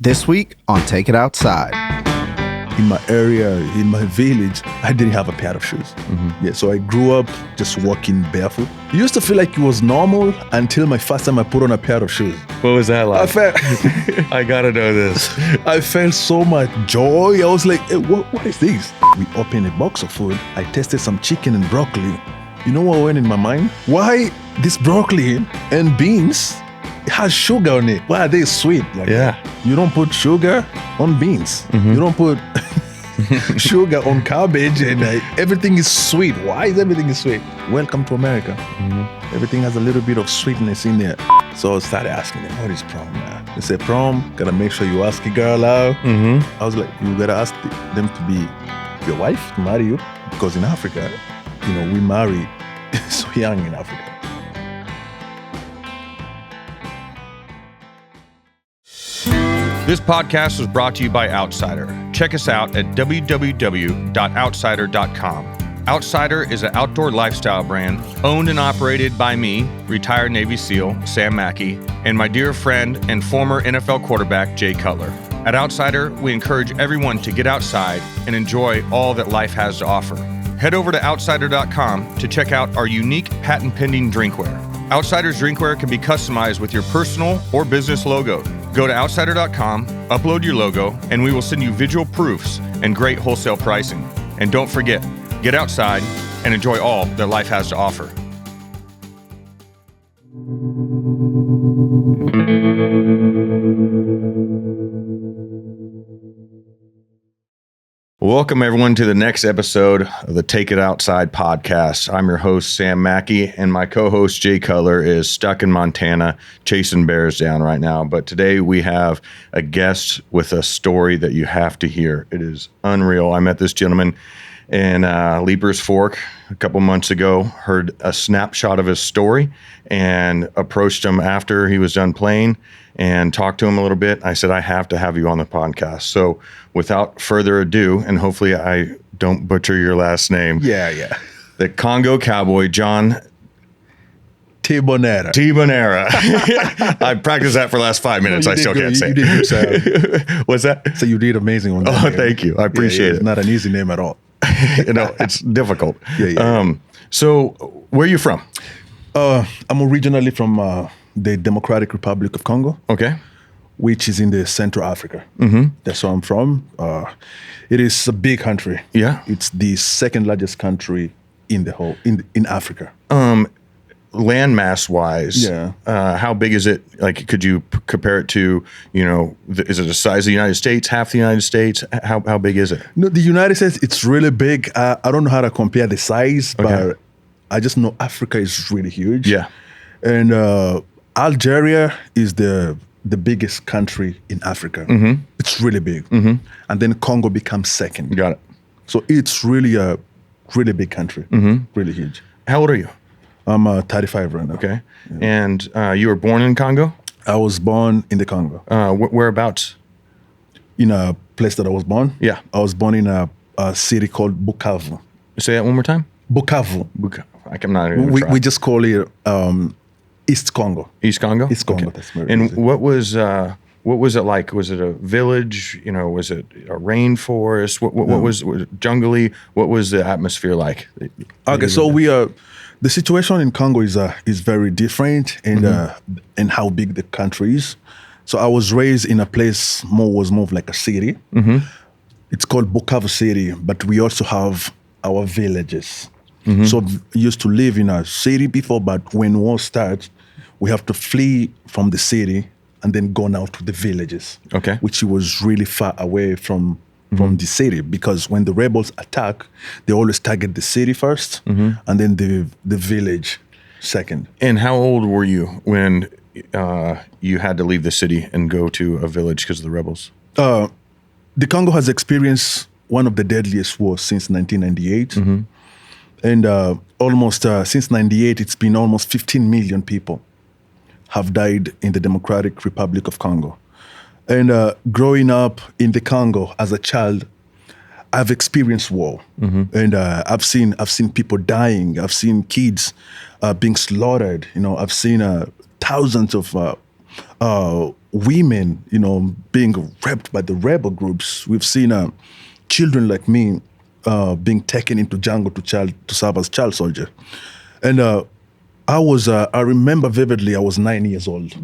This week on Take It Outside. In my area, in my village, I didn't have a pair of shoes. Yeah, so I grew up just walking barefoot. It used to feel like it was normal until my first time I put on a pair of shoes. What was that like? I gotta know this. I felt so much joy. I was like, hey, what is this? We opened a box of food. I tasted some chicken and broccoli. You know what went in my mind? Why this broccoli and beans has sugar on it? Why are they sweet? Like, yeah. You don't put sugar on beans. You don't put sugar on cabbage, and everything is sweet. Why is everything sweet? Welcome to America. Everything has a little bit of sweetness in there. So I started asking them, what is prom, man? They said, prom, gotta make sure you ask a girl out. I was like, you gotta ask them to be your wife, to marry you. Because in Africa, you know, we marry so young in Africa. This podcast was brought to you by Outsider. Check us out at www.outsider.com. Outsider is an outdoor lifestyle brand owned and operated by me, retired Navy SEAL Sam Mackey, and my dear friend and former NFL quarterback Jay Cutler. At Outsider, we encourage everyone to get outside and enjoy all that life has to offer. Head over to outsider.com to check out our unique patent-pending drinkware. Outsider's drinkware can be customized with your personal or business logo. Go to outsider.com, upload your logo, and we will send you visual proofs and great wholesale pricing. And don't forget, get outside and enjoy all that life has to offer. Welcome, everyone, to the next episode of the Take It Outside podcast. I'm your host, Sam Mackey, and my co-host, Jay Cutler, is stuck in Montana chasing bears down right now. But today we have a guest with a story that you have to hear. It is unreal. I met this gentleman in Leaper's Fork a couple months ago, heard a snapshot of his story, and approached him after he was done playing and talked to him a little bit. I said, I have to have you on the podcast. So without further ado, and hopefully I don't butcher your last name. Yeah. The Congo cowboy, John Ntibonera. I practiced that for the last 5 minutes. I still can't say it. You did good. What's that? So you did amazing on that. Oh, thank you. I appreciate it. It's not an easy name at all. You know, it's difficult. Yeah. So where are you from? I'm originally from the Democratic Republic of Congo. Okay. Which is in the Central Africa. That's where I'm from. It is a big country. Yeah. It's the second largest country in the whole in Africa. Landmass wise, yeah. How big is it? Like, could you compare it to, you know, is it the size of the United States, half the United States? How big is it? No, the United States, it's really big. I don't know how to compare the size, but I just know Africa is really huge. Yeah. And Algeria is the biggest country in Africa. It's really big. And then Congo becomes second. Got it. So it's really a really big country, really huge. How old are you? I'm 35 right now. Okay. Yeah. And you were born in Congo? I was born in the Congo. Whereabouts? In a place that I was born? Yeah. I was born in a city called Bukavu. Say that one more time? Bukavu. I'm not even gonna try. We just call it East Congo. East Congo? East Congo. Okay. That's very and easy. what was it like? Was it a village? You know, was it a rainforest? What was jungly? What was the atmosphere like? Okay, so the situation in Congo is very different, and how big the country is. So I was raised in a place was more like a city. It's called Bukavu City, but we also have our villages. So we used to live in a city before, but when war starts, we have to flee from the city and then go now to the villages. Okay. Which was really far away from the city, because when the rebels attack, they always target the city first, and then the village second. And how old were you when you had to leave the city and go to a village because of the rebels? The Congo has experienced one of the deadliest wars since 1998. And almost since 98, it's been almost 15 million people have died in the Democratic Republic of Congo. And growing up in the Congo as a child, I've experienced war, and I've seen people dying. I've seen kids being slaughtered. You know, I've seen thousands of women, being raped by the rebel groups. We've seen children like me being taken into jungle to serve as child soldier. And I remember vividly, I was 9 years old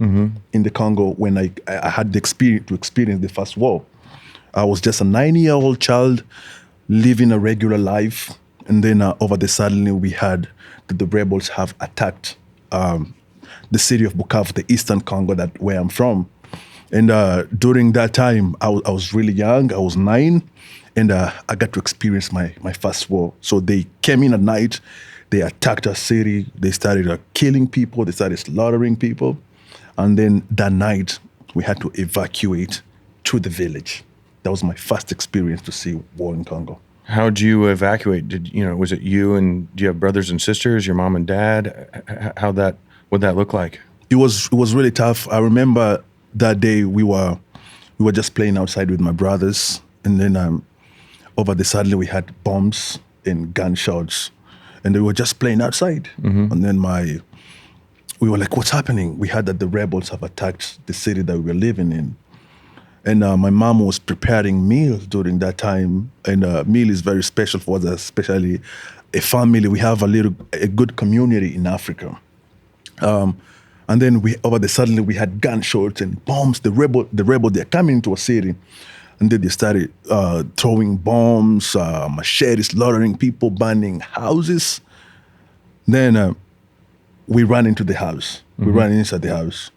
in the Congo when I had the experience to experience the first war. I was just a 9-year-old child living a regular life. And then suddenly we had that the rebels have attacked the city of Bukavu, the eastern Congo, where I'm from. And during that time, I was really young. I was 9, and I got to experience my first war. So they came in at night. They attacked our city. They started killing people. They started slaughtering people. And then that night, we had to evacuate to the village. That was my first experience to see war in Congo. How'd you evacuate? Was it you, and do you have brothers and sisters, your mom and dad? What'd that look like? It was really tough. I remember that day we were just playing outside with my brothers, and then suddenly we had bombs and gunshots, and they were just playing outside. And then we were like, what's happening? We heard that the rebels have attacked the city that we were living in. And my mom was preparing meals during that time. And meal is very special for us, especially a family. We have a good community in Africa. And then suddenly we had gunshots and bombs. The rebel, they're coming into a city. And then they started throwing bombs, machetes, slaughtering people, burning houses. Then we ran into the house. We ran inside the house.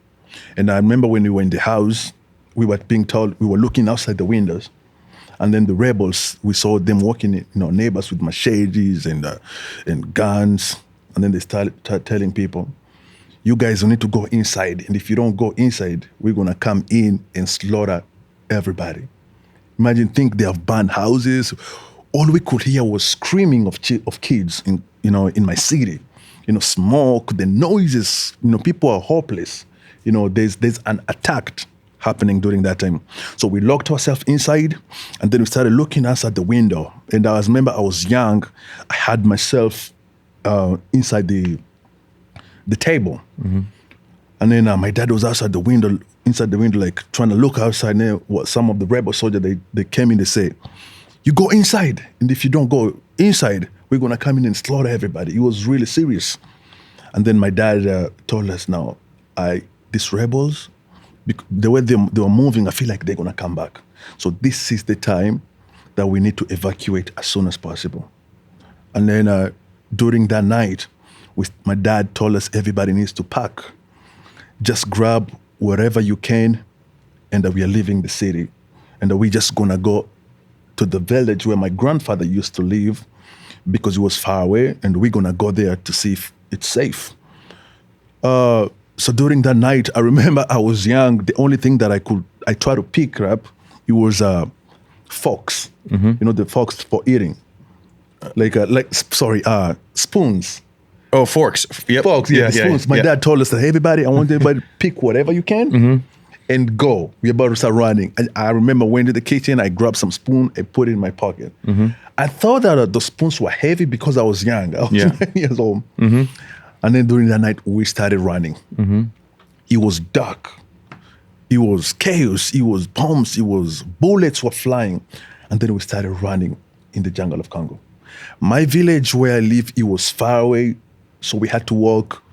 And I remember when we were in the house, we were being told, we were looking outside the windows. And then the rebels, we saw them walking, neighbors with machetes and guns. And then they started telling people, you guys need to go inside. And if you don't go inside, we're going to come in and slaughter everybody. Think they have burned houses. All we could hear was screaming of kids in my city. Smoke, the noises, people are hopeless. There's an attack happening during that time. So we locked ourselves inside, and then we started looking outside the window. And I remember I was young. I had myself inside the table. And then my dad was inside the window, like trying to look outside. And then some of the rebel soldiers, they came in, they say, you go inside. And if you don't go inside, we're going to come in and slaughter everybody. It was really serious. And then my dad told us, now, these rebels, the way they were moving, I feel like they're going to come back. So this is the time that we need to evacuate as soon as possible. And then during that night, my dad told us everybody needs to pack. Just grab wherever you can, and that we are leaving the city. And that we're just going to go to the village where my grandfather used to live, because it was far away, and we're going to go there to see if it's safe. So during that night, I remember I was young. The only thing that I tried to pick up, it was forks. The forks for eating. Spoons. Oh, forks. Yep. Forks, yeah, spoons. My dad told us that, hey, everybody, I want everybody to pick whatever you can and go. We're about to start running. And I remember went to the kitchen, I grabbed some spoon, and put it in my pocket. I thought that the spoons were heavy because I was young. I was 9 years old. And then during that night, we started running. It was dark. It was chaos. It was bombs. It was bullets were flying. And then we started running in the jungle of Congo. My village where I live, it was far away. So we had to walk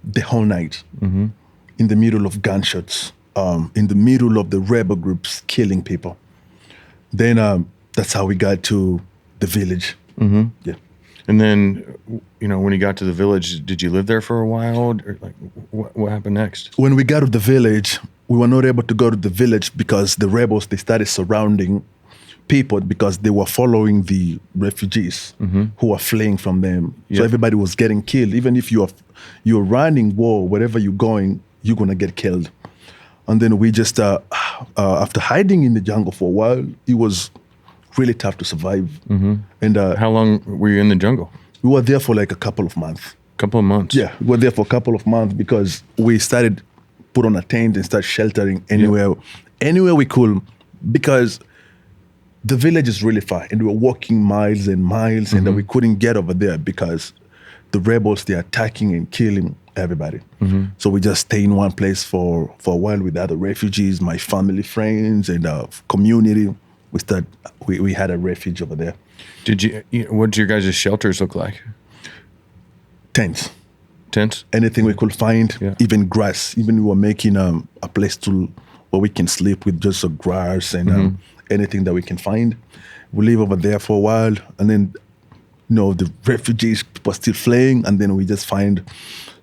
the whole night in the middle of gunshots, in the middle of the rebel groups killing people. Then that's how we got to the village. Yeah. And then, when you got to the village, did you live there for a while? Or what happened next? When we got to the village, we were not able to go to the village because the rebels, they started surrounding people because they were following the refugees who were fleeing from them. So everybody was getting killed. Even if you're running war, wherever you're going, you're going to get killed. And then we just, after hiding in the jungle for a while, it was really tough to survive. And how long were you in the jungle? We were there for like a couple of months. Couple of months? Yeah, we were there for a couple of months because we started put on a tent and start sheltering anywhere we could, because the village is really far and we were walking miles and miles and we couldn't get over there because the rebels, they're attacking and killing everybody. So we just stay in one place for a while with other refugees, my family, friends, and community. We had a refuge over there. What did your guys' shelters look like? Tents. Tents? Anything we could find, even grass. Even we were making a place where we can sleep with just a grass and anything that we can find. We live over there for a while, and then the refugees were still fleeing, and then we just find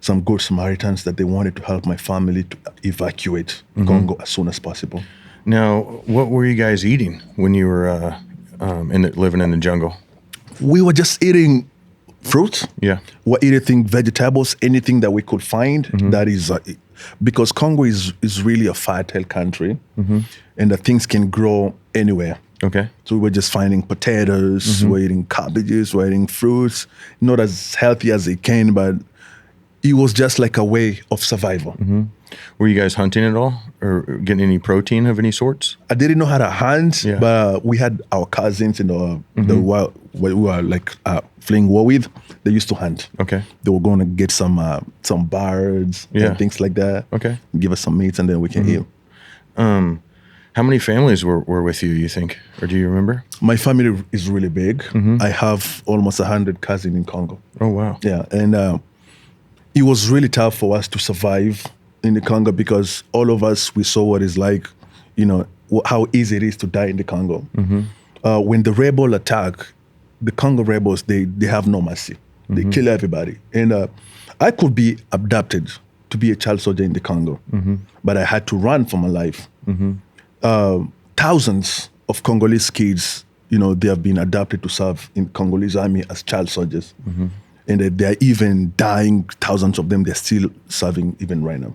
some good Samaritans that they wanted to help my family to evacuate Congo as soon as possible. Now, what were you guys eating when you were living in the jungle? We were just eating fruits. Yeah. We're eating vegetables, anything that we could find. That is because Congo is really a fertile country, and the things can grow anywhere. Okay. So we were just finding potatoes, we're eating cabbages, we're eating fruits, not as healthy as they can, but it was just like a way of survival. Were you guys hunting at all or getting any protein of any sorts? I didn't know how to hunt, but we had our cousins that we were like playing war with. They used to hunt. Okay. They were going to get some birds and things like that. Okay. Give us some meat and then we can eat. How many families were with you, you think? Or do you remember? My family is really big. I have almost 100 cousins in Congo. Oh, wow. Yeah, and it was really tough for us to survive in the Congo because all of us, we saw what it's like, how easy it is to die in the Congo. When the rebel attack, the Congo rebels, they have no mercy. They kill everybody. And I could be abducted to be a child soldier in the Congo, but I had to run for my life. Thousands of Congolese kids, they have been adopted to serve in Congolese army as child soldiers. And they are even dying, thousands of them, they're still serving even right now.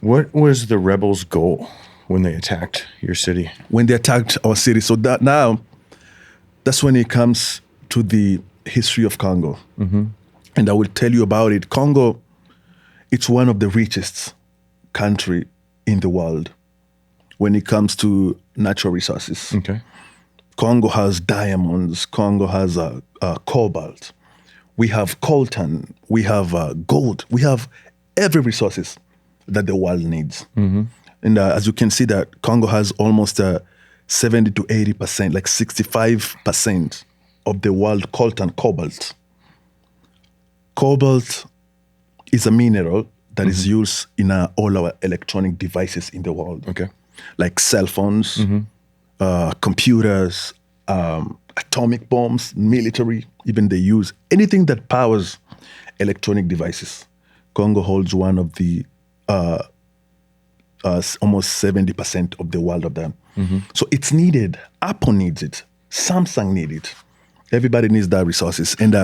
What was the rebels' goal when they attacked your city? When they attacked our city. So that's when it comes to the history of Congo. And I will tell you about it. Congo, it's one of the richest country in the world when it comes to natural resources. Okay. Congo has diamonds. Congo has cobalt. We have coltan. We have gold. We have every resources that the world needs. And as you can see, that Congo has almost 70 to 80%, like 65% of the world coltan cobalt. Cobalt is a mineral that is used in all our electronic devices in the world. Okay. Like cell phones, computers, atomic bombs, military, even they use anything that powers electronic devices. Congo holds one of the almost 70% of the world of them. So it's needed. Apple needs it. Samsung needs it. Everybody needs that resources. And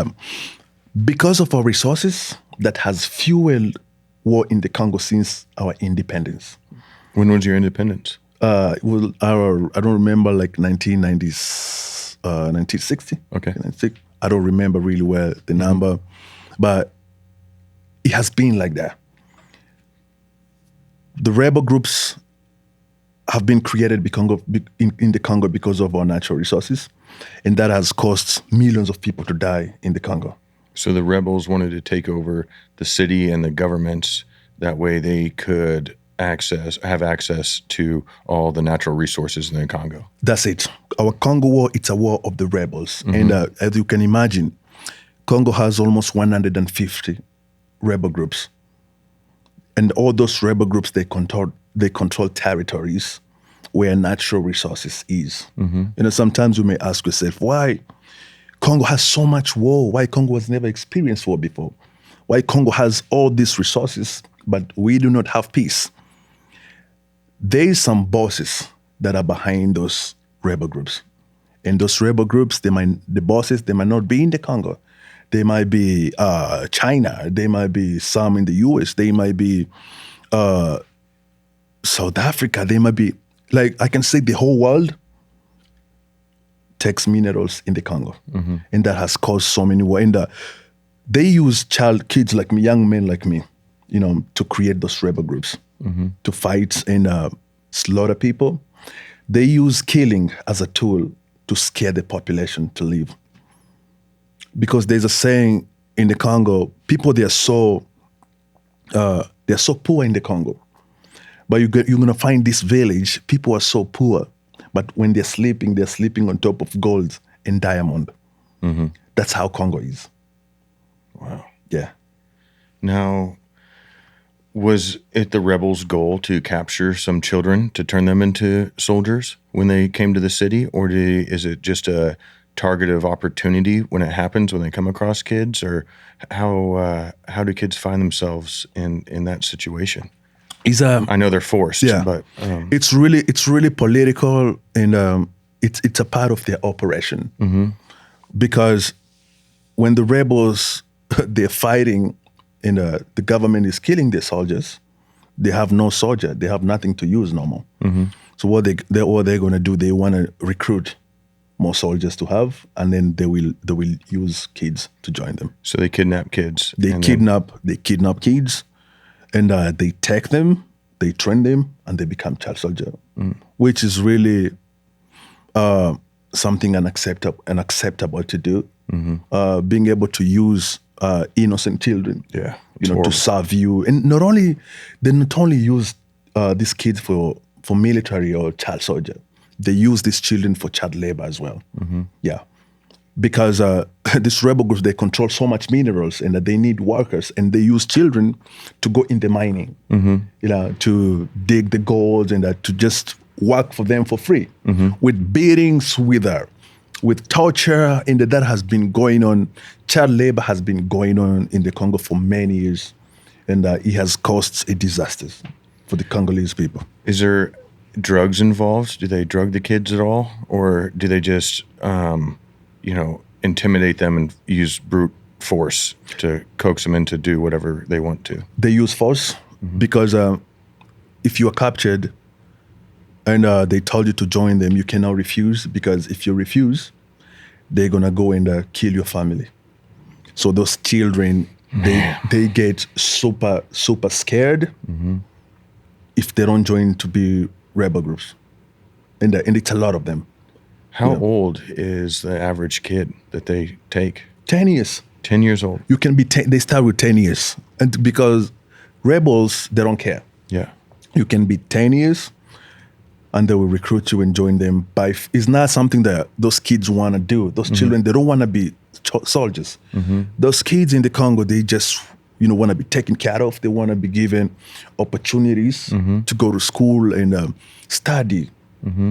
because of our resources, that has fueled war in the Congo since our independence. When was your independence? I don't remember, like 1960. Okay. I don't remember really well the number, but it has been like that. The rebel groups have been created in the Congo because of our natural resources, and that has caused millions of people to die in the Congo. So the rebels wanted to take over the city and the governments. That way they could have access to all the natural resources in the Congo. That's it. Our Congo war, it's a war of the rebels. And as you can imagine, Congo has almost 150 rebel groups. And all those rebel groups, they control territories where natural resources is. Sometimes you may ask yourself, why Congo has so much war? Why Congo has never experienced war before? Why Congo has all these resources, but we do not have peace? There is some bosses that are behind those rebel groups. And those rebel groups, the bosses, they might not be in the Congo. They might be China. They might be some in the US. They might be South Africa. They might be, like, I can say the whole world takes minerals in the Congo. And that has caused so many war. And they use kids like me, young men like me, to create those rebel groups, to fight and slaughter people. They use killing as a tool to scare the population to leave. Because there's a saying in the Congo, people they're so poor in the Congo. But you're gonna find this village. People are so poor, but when they're sleeping on top of gold and diamond. Mm-hmm. That's how Congo is. Wow. Yeah. Now, was it the rebels' goal to capture some children to turn them into soldiers when they came to the city, or is it just a target of opportunity when it happens, when they come across kids, or how do kids find themselves in that situation? I know they're forced, but it's really political, and it's a part of their operation. Mm-hmm. Because when the rebels they're fighting and the government is killing their soldiers, they have no soldier, they have nothing to use no more. Mm-hmm. So what they're going to do, they want to recruit more soldiers to have, and then they will use kids to join them. So they kidnap kids. They kidnap kids, and they take them, they train them, and they become child soldier, which is really something unacceptable to do. Mm-hmm. Being able to use innocent children, to serve you, and they not only use these kids for military or child soldier, they use these children for child labor as well. Mm-hmm. Yeah, because these rebel groups, they control so much minerals, and that they need workers, and they use children to go in the mining, to dig the gold, and to just work for them for free, with beatings, with torture, and that has been going on. Child labor has been going on in the Congo for many years, and it has caused a disaster for the Congolese people. Is there drugs involved? Do they drug the kids at all, or do they just, intimidate them and use brute force to coax them into do whatever they want to? They use force because if you are captured and they told you to join them, you cannot refuse, because if you refuse, they're gonna go and kill your family. So those children, they get super scared if they don't join to be rebel groups, and it's a lot of them. How old is the average kid that they take? 10 years. 10 years old. You can be. They start with 10 years, and because rebels, they don't care. Yeah. You can be 10 years, and they will recruit you and join them. But it's not something that those kids want to do. Those children, they don't want to be soldiers. Mm-hmm. Those kids in the Congo, they just want to be taken care of. They want to be given opportunities to go to school and study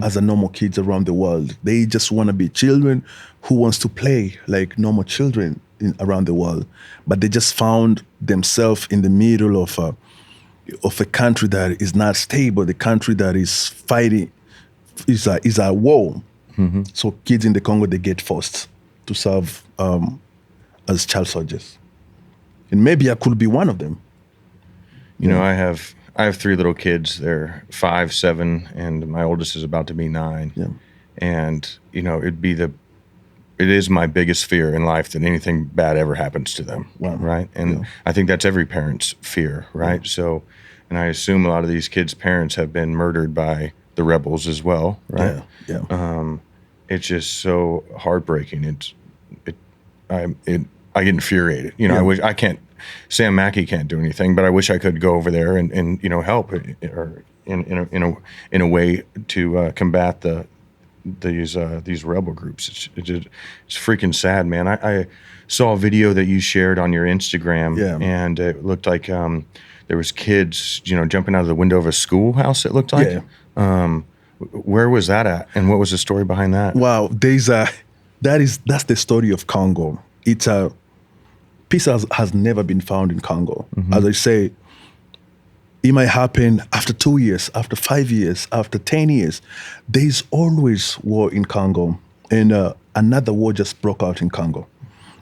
as a normal kids around the world. They just want to be children who wants to play like normal children around the world. But they just found themselves in the middle of a country that is not stable, the country that is fighting, is a war. Mm-hmm. So kids in the Congo, they get forced to serve as child soldiers. And maybe I could be one of them. I have 3 little kids. They're 5, 7, and my oldest is about to be 9. Yeah. And, it is my biggest fear in life that anything bad ever happens to them. Wow. Right. And I think that's every parent's fear. Right. Yeah. So, and I assume a lot of these kids' parents have been murdered by the rebels as well. Right. Yeah. It's just so heartbreaking. I get infuriated. I wish I can't. Sam Mackey can't do anything, but I wish I could go over there and help, or in a way to combat these rebel groups. It's freaking sad, man. I saw a video that you shared on your Instagram, and it looked like there was kids, jumping out of the window of a schoolhouse. It looked like. Yeah. Where was that at, and what was the story behind that? Wow, that's the story of Congo. It's peace has never been found in Congo. Mm-hmm. As I say, it might happen after 2 years, after 5 years, after 10 years. There's always war in Congo, and another war just broke out in Congo,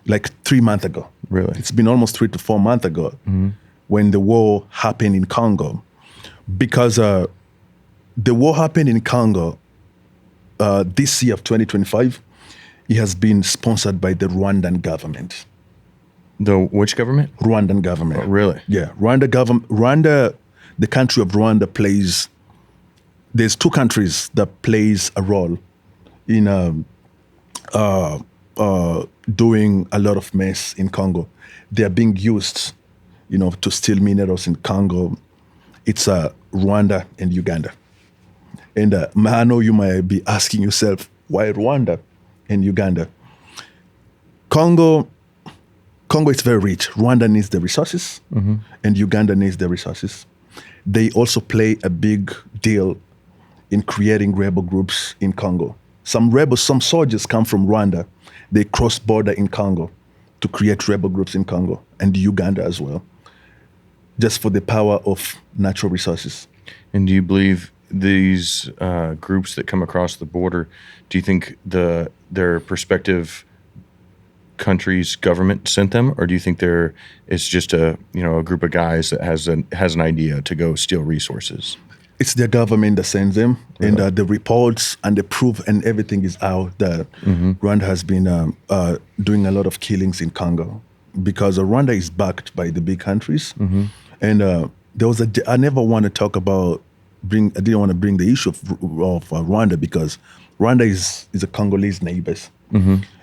like 3 months ago. Really, it's been almost 3 to 4 months ago when the war happened in Congo, because the war happened in Congo this year of 2025. It has been sponsored by the Rwandan government. Which government? Rwandan government. Oh, really? Yeah, Rwanda, the country of Rwanda plays. There's 2 countries that plays a role in doing a lot of mess in Congo. They are being used, to steal minerals in Congo. It's Rwanda and Uganda. And I know you might be asking yourself, why Rwanda and Uganda? Congo is very rich. Rwanda needs the resources, and Uganda needs the resources. They also play a big deal in creating rebel groups in Congo. Some soldiers come from Rwanda. They cross border in Congo to create rebel groups in Congo and Uganda as well, just for the power of natural resources. And do you believe these groups that come across the border, do you think their prospective country's government sent them, or do you think it's just a group of guys that has an idea to go steal resources? It's their government that sends them, and the reports and the proof and everything is out that Rwanda has been doing a lot of killings in Congo, because Rwanda is backed by the big countries. And there was I never want to talk about I didn't want to bring the issue of Rwanda, because Rwanda is a Congolese neighbors,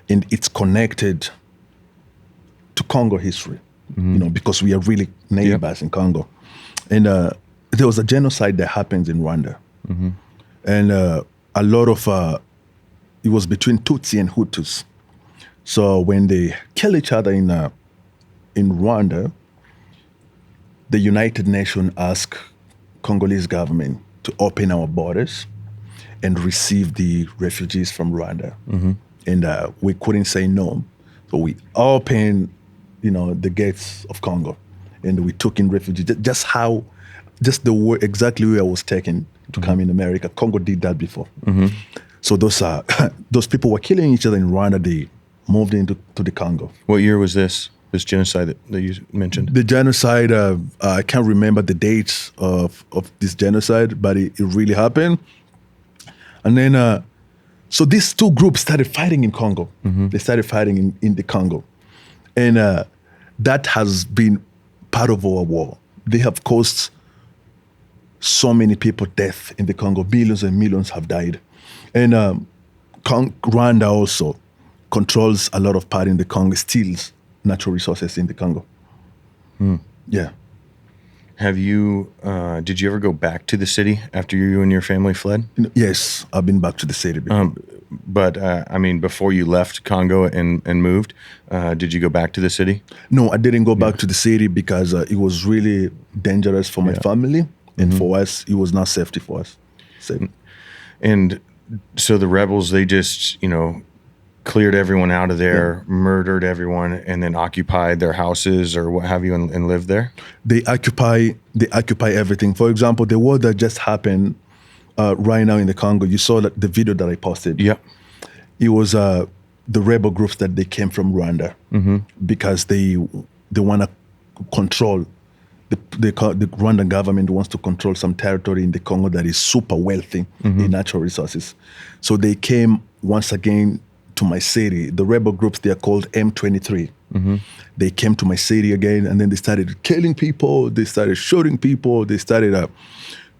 and it's connected to Congo history, because we are really neighbors in Congo. And there was a genocide that happens in Rwanda, and a lot of it was between Tutsi and Hutus. So when they kill each other in Rwanda, the United Nations asked Congolese government to open our borders and receive the refugees from Rwanda, and we couldn't say no, so we opened, the gates of Congo, and we took in refugees. Just the word exactly where I was taken to come in America. Congo did that before. So those people were killing each other in Rwanda. They moved into the Congo. What year was this genocide that you mentioned? The genocide, I can't remember the dates of this genocide, but it really happened. And then, so these two groups started fighting in Congo. They started fighting in the Congo. And that has been part of our war. They have caused so many people death in the Congo. Millions and millions have died. And Rwanda also controls a lot of part in the Congo, steals natural resources in the Congo. Yeah. Have you, did you ever go back to the city after you and your family fled? Yes, I've been back to the city before. But before you left Congo and moved, did you go back to the city? No, I didn't go back to the city because it was really dangerous for my family. And for us, it was not safety for us. And so the rebels, they just, cleared everyone out of there, murdered everyone, and then occupied their houses or what have you, and lived there? They occupy everything. For example, the war that just happened right now in the Congo, you saw the video that I posted. Yeah. It was the rebel groups that they came from Rwanda, because they want to control. The Rwandan government wants to control some territory in the Congo that is super wealthy in natural resources. So they came once again to my city. The rebel groups, they are called M23. They came to my city again, and then they started killing people. They started shooting people. They started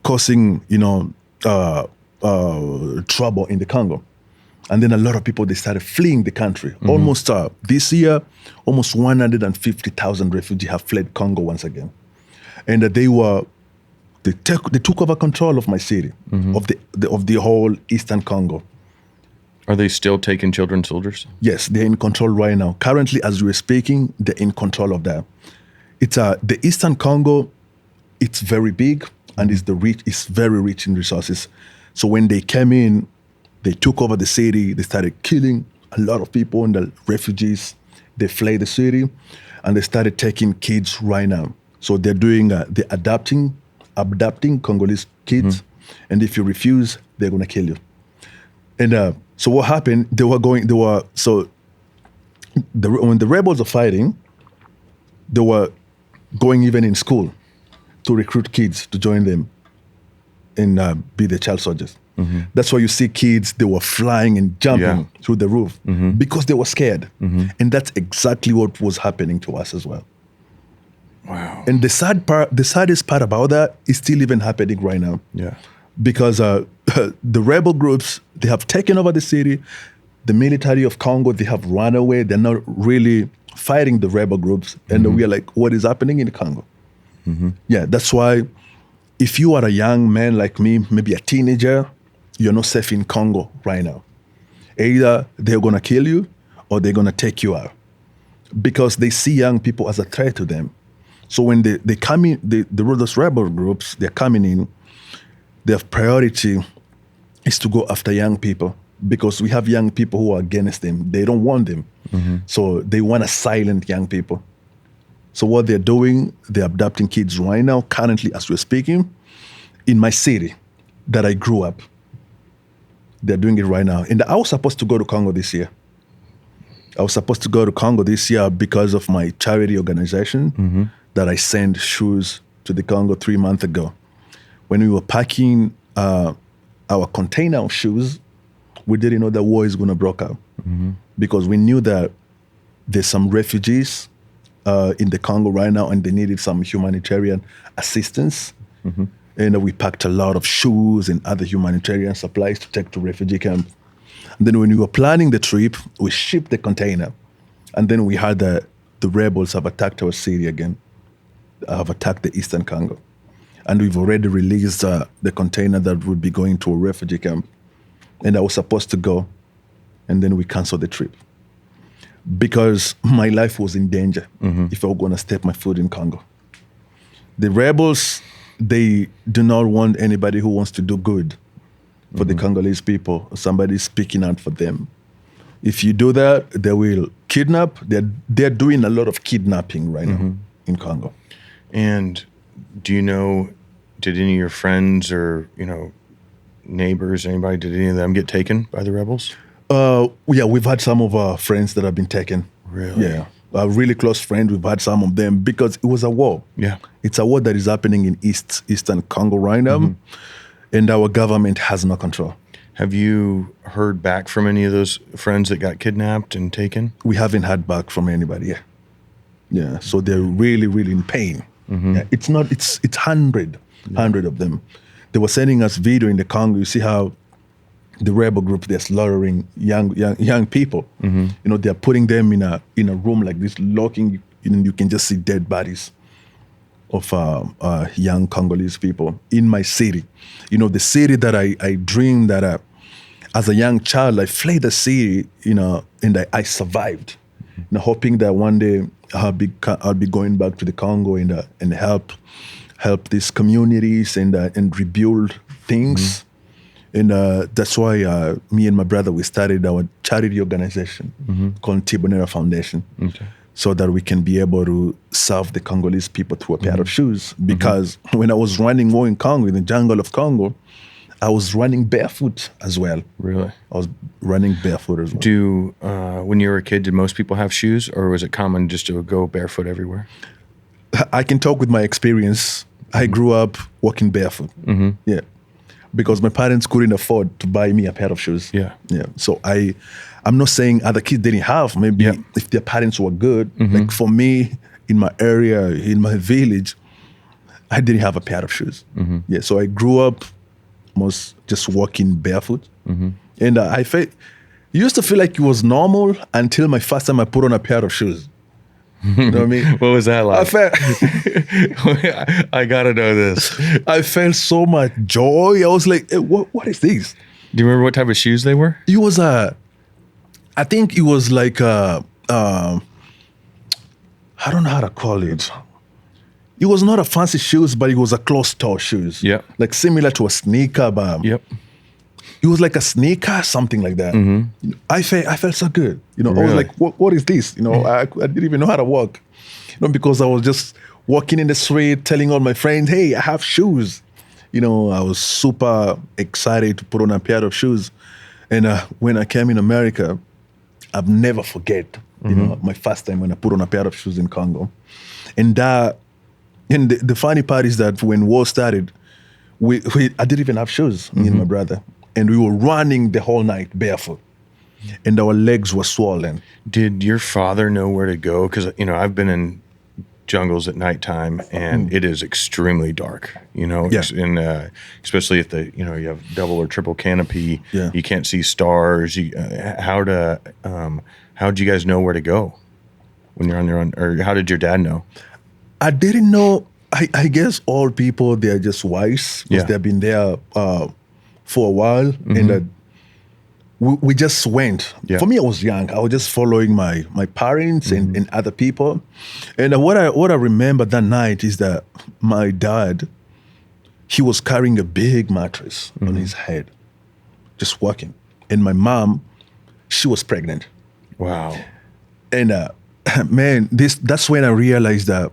causing, trouble in the Congo. And then a lot of people, they started fleeing the country. Almost this year, almost 150,000 refugees have fled Congo once again. And they took over control of my city, of the whole Eastern Congo. Are they still taking children soldiers? Yes, they're in control right now. Currently, as we're speaking, they're in control of that. It's the Eastern Congo. It's very big, and it's very rich in resources. So when they came in, they took over the city. They started killing a lot of people and the refugees. They fled the city, and they started taking kids right now. So they're doing abducting Congolese kids, and if you refuse, they're gonna kill you. And so what happened? When the rebels are fighting, they were going even in school to recruit kids to join them and be the child soldiers. That's why you see kids, they were flying and jumping through the roof because they were scared. And that's exactly what was happening to us as well. Wow. And the saddest part about that is still even happening right now. Yeah. Because the rebel groups, they have taken over the city. the military of Congo, they have run away. They're not really fighting the rebel groups. And we are like, what is happening in Congo? Yeah, that's why if you are a young man like me, maybe a teenager, you're not safe in Congo right now. Either they're going to kill you or they're going to take you out because they see young people as a threat to them. So when they come in, those rebel groups, they're coming in, their priority is to go after young people because we have young people who are against them. They don't want them. So they want to silence young people. So what they're doing, they're abducting kids right now, currently as we're speaking, in my city that I grew up. They're doing it right now. And I was supposed to go to Congo this year. I was supposed to go to Congo this year because of my charity organization that I sent shoes to the Congo 3 months ago. When we were packing our container of shoes, we didn't know that war is going to break out because we knew that there's some refugees in the Congo right now and they needed some humanitarian assistance. And we packed a lot of shoes and other humanitarian supplies to take to refugee camp. And then when we were planning the trip, we shipped the container. And then we heard that the rebels have attacked our city again, have attacked the Eastern Congo. And we've already released the container that would be going to a refugee camp. And I was supposed to go. And then we canceled the trip because my life was in danger if I were going to step my foot in Congo. The rebels, they do not want anybody who wants to do good for the Congolese people. Somebody speaking out for them. If you do that, they will kidnap. They're doing a lot of kidnapping right now in Congo. And do you know, did any of your friends or, neighbors, anybody, did any of them get taken by the rebels? Yeah, we've had some of our friends that have been taken. Really? Yeah. A really close friend, we've had some of them because it was a war. Yeah. It's a war that is happening in Eastern Congo right now, and our government has no control. Have you heard back from any of those friends that got kidnapped and taken? We haven't heard back from anybody yet. Yeah, so they're really, really in pain. Yeah, it's hundred of them. They were sending us video in the Congo. You see how the rebel group, they're slaughtering young people. They're putting them in a room like this, locking. You can just see dead bodies of young Congolese people in my city. The city that I dreamed that as a young child, I fled the city. And I survived. Hoping that one day I'll be going back to the Congo and help these communities and rebuild things. And that's why me and my brother, we started our charity organization called Ntibonera Foundation, so that we can be able to serve the Congolese people through a pair of shoes. Because when I was running war in Congo, in the jungle of Congo, I was running barefoot as well. Really? I was running barefoot as well. When you were a kid, did most people have shoes, or was it common just to go barefoot everywhere? I can talk with my experience. I grew up walking barefoot. Yeah. Because my parents couldn't afford to buy me a pair of shoes. Yeah. So I'm not saying other kids didn't have. Maybe if their parents were good. Like for me, in my area, in my village, I didn't have a pair of shoes. Yeah. So I grew up most just walking barefoot. And I used to feel like it was normal until my first time I put on a pair of shoes. You know what I mean? What was that like? I gotta know this. I felt so much joy. I was like, hey, what is this? Do you remember what type of shoes they were? It was I think it was like I don't know how to call it. It was not a fancy shoes, but it was a closed toe shoes. Yeah. Like similar to a sneaker, but it was like a sneaker, something like that. I felt so good. Really? I was like, what is this? I didn't even know how to walk. Because I was just walking in the street, telling all my friends, hey, I have shoes. I was super excited to put on a pair of shoes. And when I came in America, I've never forget, my first time when I put on a pair of shoes in Congo. And the funny part is that when war started, I didn't even have shoes, me and my brother. And we were running the whole night barefoot. And our legs were swollen. Did your father know where to go? Because, I've been in jungles at nighttime, and it is extremely dark. Yeah. And especially if you have double or triple canopy, Yeah. you can't see stars. How'd you guys know where to go when you're on your own, or how did your dad know? I didn't know. I guess all people, they're just wise because they've been there for a while, and that we just went. Yeah. For me, I was young. I was just following my parents and other people. And what I remember that night is that my dad, he was carrying a big mattress on his head, just walking. And my mom, she was pregnant. Wow. And man, that's when I realized that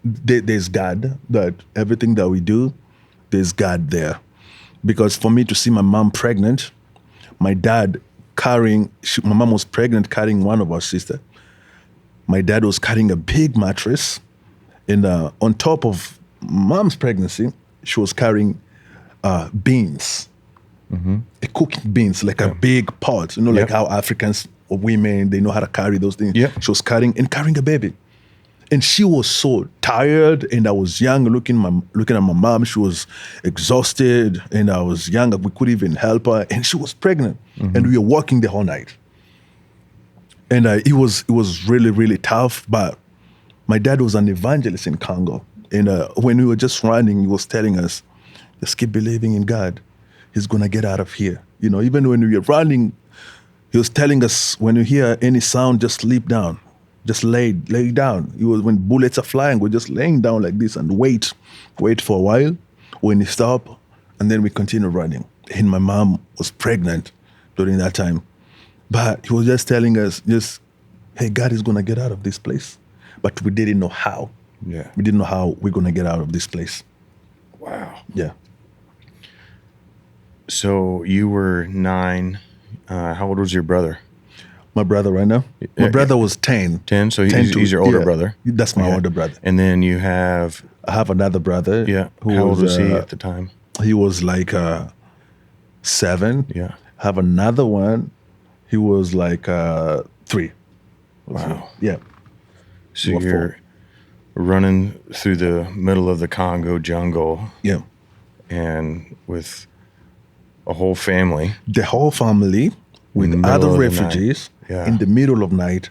there's God, that everything that we do, there's God there. Because for me to see my mom pregnant, my dad my mom was pregnant carrying one of our sisters. My dad was carrying a big mattress, and on top of mom's pregnancy, she was carrying beans, cooking beans, like a big pot, like how Africans or women, they know how to carry those things. Yeah. She was carrying a baby. And she was so tired, and I was young, looking at my mom. She was exhausted, and I was young. We couldn't even help her, and she was pregnant, and we were walking the whole night. And it was really, really tough. But my dad was an evangelist in Congo, and when we were just running, he was telling us, "Just keep believing in God. He's gonna get out of here." Even when we were running, he was telling us, "When you hear any sound, just sleep down." Just lay down. It was when bullets are flying, we're just laying down like this and wait for a while. When he stop, and then we continue running. And my mom was pregnant during that time. But he was just telling us, hey, God is gonna get out of this place. But we didn't know how. Yeah. We didn't know how we're gonna get out of this place. Wow. Yeah. So you were 9. How old was your brother? My brother right now? My brother was 10. 10, so he's your older brother. That's my older brother. And then you have... I have another brother. Yeah. Who How old was he at the time? He was like 7. Yeah. I have another one. He was like 3. Wow. Yeah. So you're running through the middle of the Congo jungle. Yeah. And with a whole family. The whole family with other refugees in the middle of night,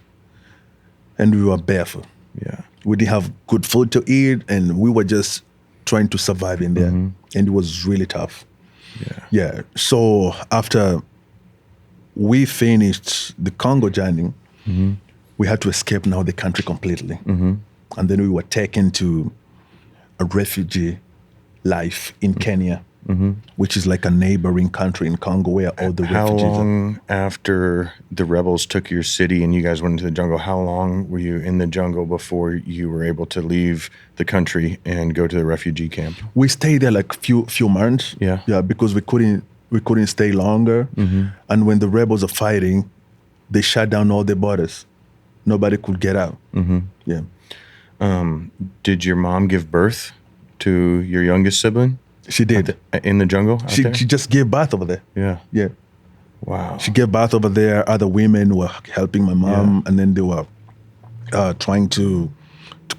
and we were barefoot. Yeah. We didn't have good food to eat, and we were just trying to survive in there, and it was really tough. Yeah. Yeah. So after we finished the Congo journey, we had to escape now the country completely, and then we were taken to a refugee life in Kenya. Which is like a neighboring country in Congo where all the refugees are. How long after the rebels took your city and you guys went into the jungle, how long were you in the jungle before you were able to leave the country and go to the refugee camp? We stayed there like few months. Yeah, because we couldn't stay longer. And when the rebels are fighting, they shut down all the borders. Nobody could get out. Yeah. Did your mom give birth to your youngest sibling? She did. In the jungle? She just gave birth over there. Yeah. Yeah. Wow. She gave birth over there. Other women were helping my mom, and then they were trying to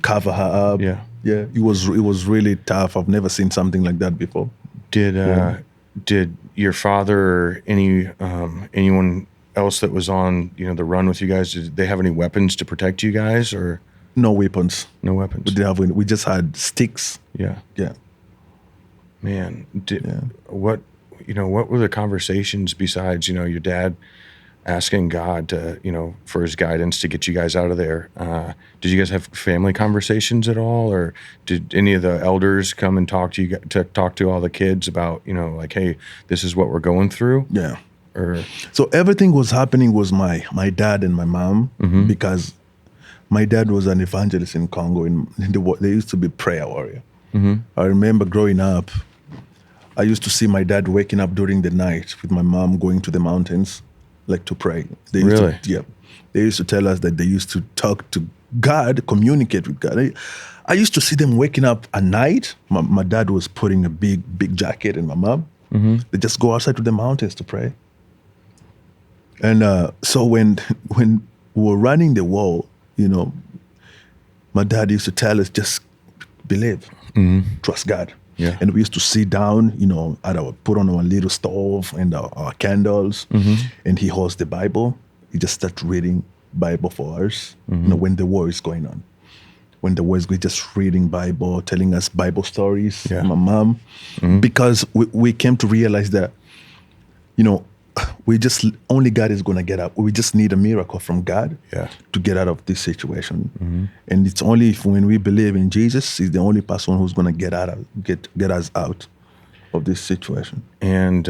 cover her up. Yeah. Yeah. It was really tough. I've never seen something like that before. Did your father or anyone else that was on the run with you guys, did they have any weapons to protect you guys, or no weapons? No weapons. We didn't have. We just had sticks. Yeah. Yeah. Man, what were the conversations besides, your dad asking God to, for his guidance to get you guys out of there? Did you guys have family conversations at all? Or did any of the elders come and talk to you, to talk to all the kids about, like, hey, this is what we're going through? Yeah. Or so everything was happening was my dad and my mom, because my dad was an evangelist in Congo. They used to be prayer warrior. I remember growing up, I used to see my dad waking up during the night with my mom going to the mountains, like to pray. They used to tell us that they used to talk to God, communicate with God. I used to see them waking up at night. My dad was putting a big jacket in my mom. They just go outside to the mountains to pray. And so when we were running the wall, my dad used to tell us, just believe, trust God. Yeah. And we used to sit down, put on our little stove and our candles, and he holds the Bible. He just starts reading Bible for us, when the war is going on. When the war is going, just reading Bible, telling us Bible stories, my mom, because we came to realize that, only God is going to get out. We just need a miracle from God to get out of this situation. And it's only when we believe in Jesus, he's the only person who's going to get us out of this situation. And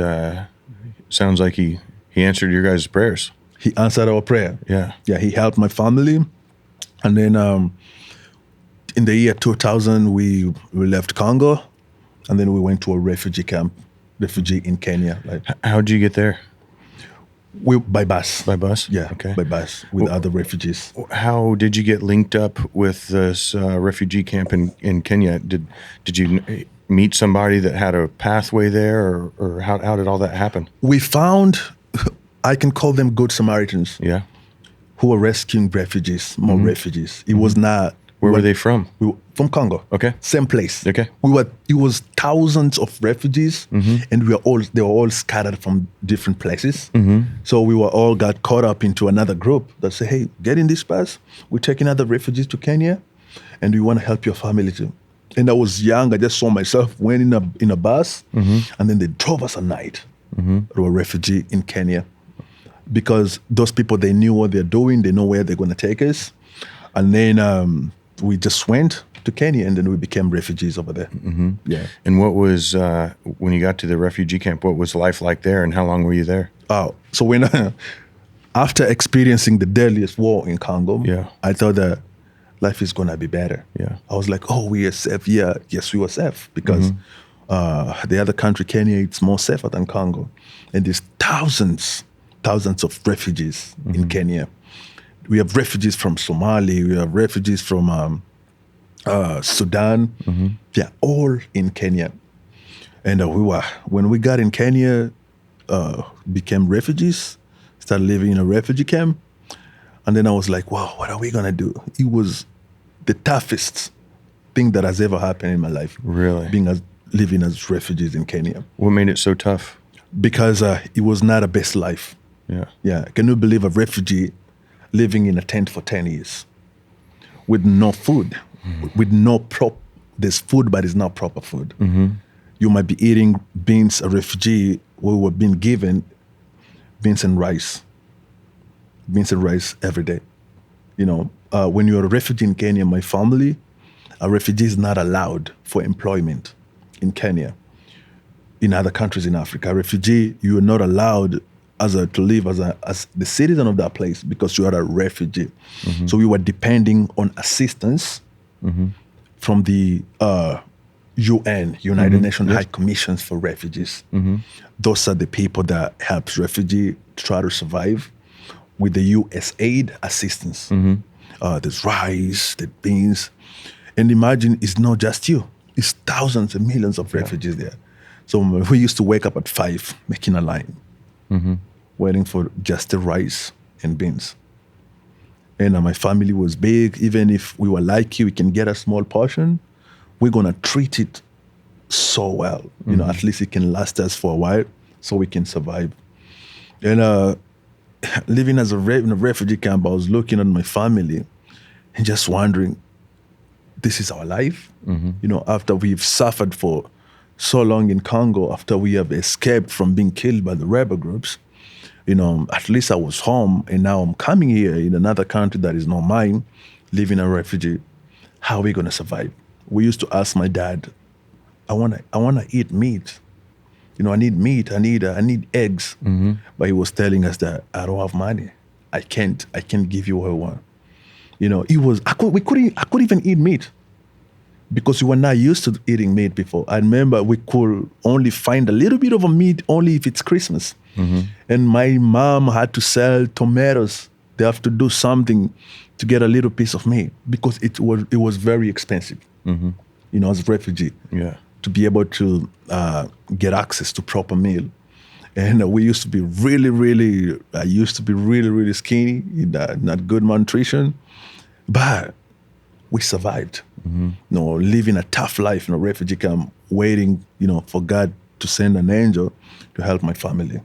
sounds like he answered your guys' prayers. He answered our prayer. Yeah. Yeah, he helped my family. And then in the year 2000, we left Congo, and then we went to a refugee in Kenya. How'd you get there? By bus. By bus? Yeah, okay. By bus with other refugees. How did you get linked up with this refugee camp in Kenya? Did you meet somebody that had a pathway there, or how did all that happen? We found, I can call them good Samaritans. Yeah. Who were rescuing refugees, more refugees. It was not. Where were they from? We were from Congo. Okay. Same place. Okay. It was thousands of refugees, and they were all scattered from different places. So we all got caught up into another group that said, hey, get in this bus. We're taking other refugees to Kenya, and we want to help your family too. And I was young. I just saw myself went in a bus, and then they drove us at night to a refugee in Kenya. Because those people, they knew what they're doing. They know where they're going to take us. And then we just went to Kenya, and then we became refugees over there. Yeah. And what was, when you got to the refugee camp, what was life like there, and how long were you there? Oh, so when after experiencing the deadliest war in Congo, I thought that life is going to be better. Yeah. I was like, oh, we are safe. Yeah, yes, we were safe. Because the other country, Kenya, it's more safer than Congo. And there's thousands of refugees in Kenya. We have refugees from Somalia. We have refugees from Sudan. Yeah, all in Kenya. And when we got in Kenya, became refugees, started living in a refugee camp. And then I was like, wow, what are we going to do? It was the toughest thing that has ever happened in my life. Really? Living as refugees in Kenya. What made it so tough? Because it was not a best life. Yeah. Yeah. Can you believe a refugee living in a tent for 10 years with no food, with there's food, but it's not proper food. You might be eating beans, a refugee, we were being given beans and rice every day. When you're a refugee in Kenya, my family, a refugee is not allowed for employment in Kenya. In other countries in Africa, a refugee, you are not allowed to live as the citizen of that place because you are a refugee. So we were depending on assistance from the UN, United Nations High Commissions for Refugees. Those are the people that helps refugees try to survive with the USAID assistance. There's rice, there's beans. And imagine, it's not just you. It's thousands and millions of refugees there. So we used to wake up at 5, making a line, waiting for just the rice and beans. And my family was big. Even if we were lucky, we can get a small portion, we're going to treat it so well. At least it can last us for a while so we can survive. And living as in a refugee camp, I was looking at my family and just wondering, this is our life? After we've suffered for so long in Congo, after we have escaped from being killed by the rebel groups, at least I was home, and now I'm coming here in another country that is not mine, living a refugee. How are we going to survive? We used to ask my dad, I want to eat meat. I need meat. I need eggs. But he was telling us that I don't have money. I can't give you what I want. I couldn't even eat meat because we were not used to eating meat before. I remember we could only find a little bit of a meat only if it's Christmas. And my mom had to sell tomatoes. They have to do something to get a little piece of meat because it was very expensive. As a refugee, to be able to get access to proper meal. And we used to be I used to be really, really skinny, not good malnutrition. But we survived. Living a tough life in a refugee camp, waiting, for God to send an angel to help my family.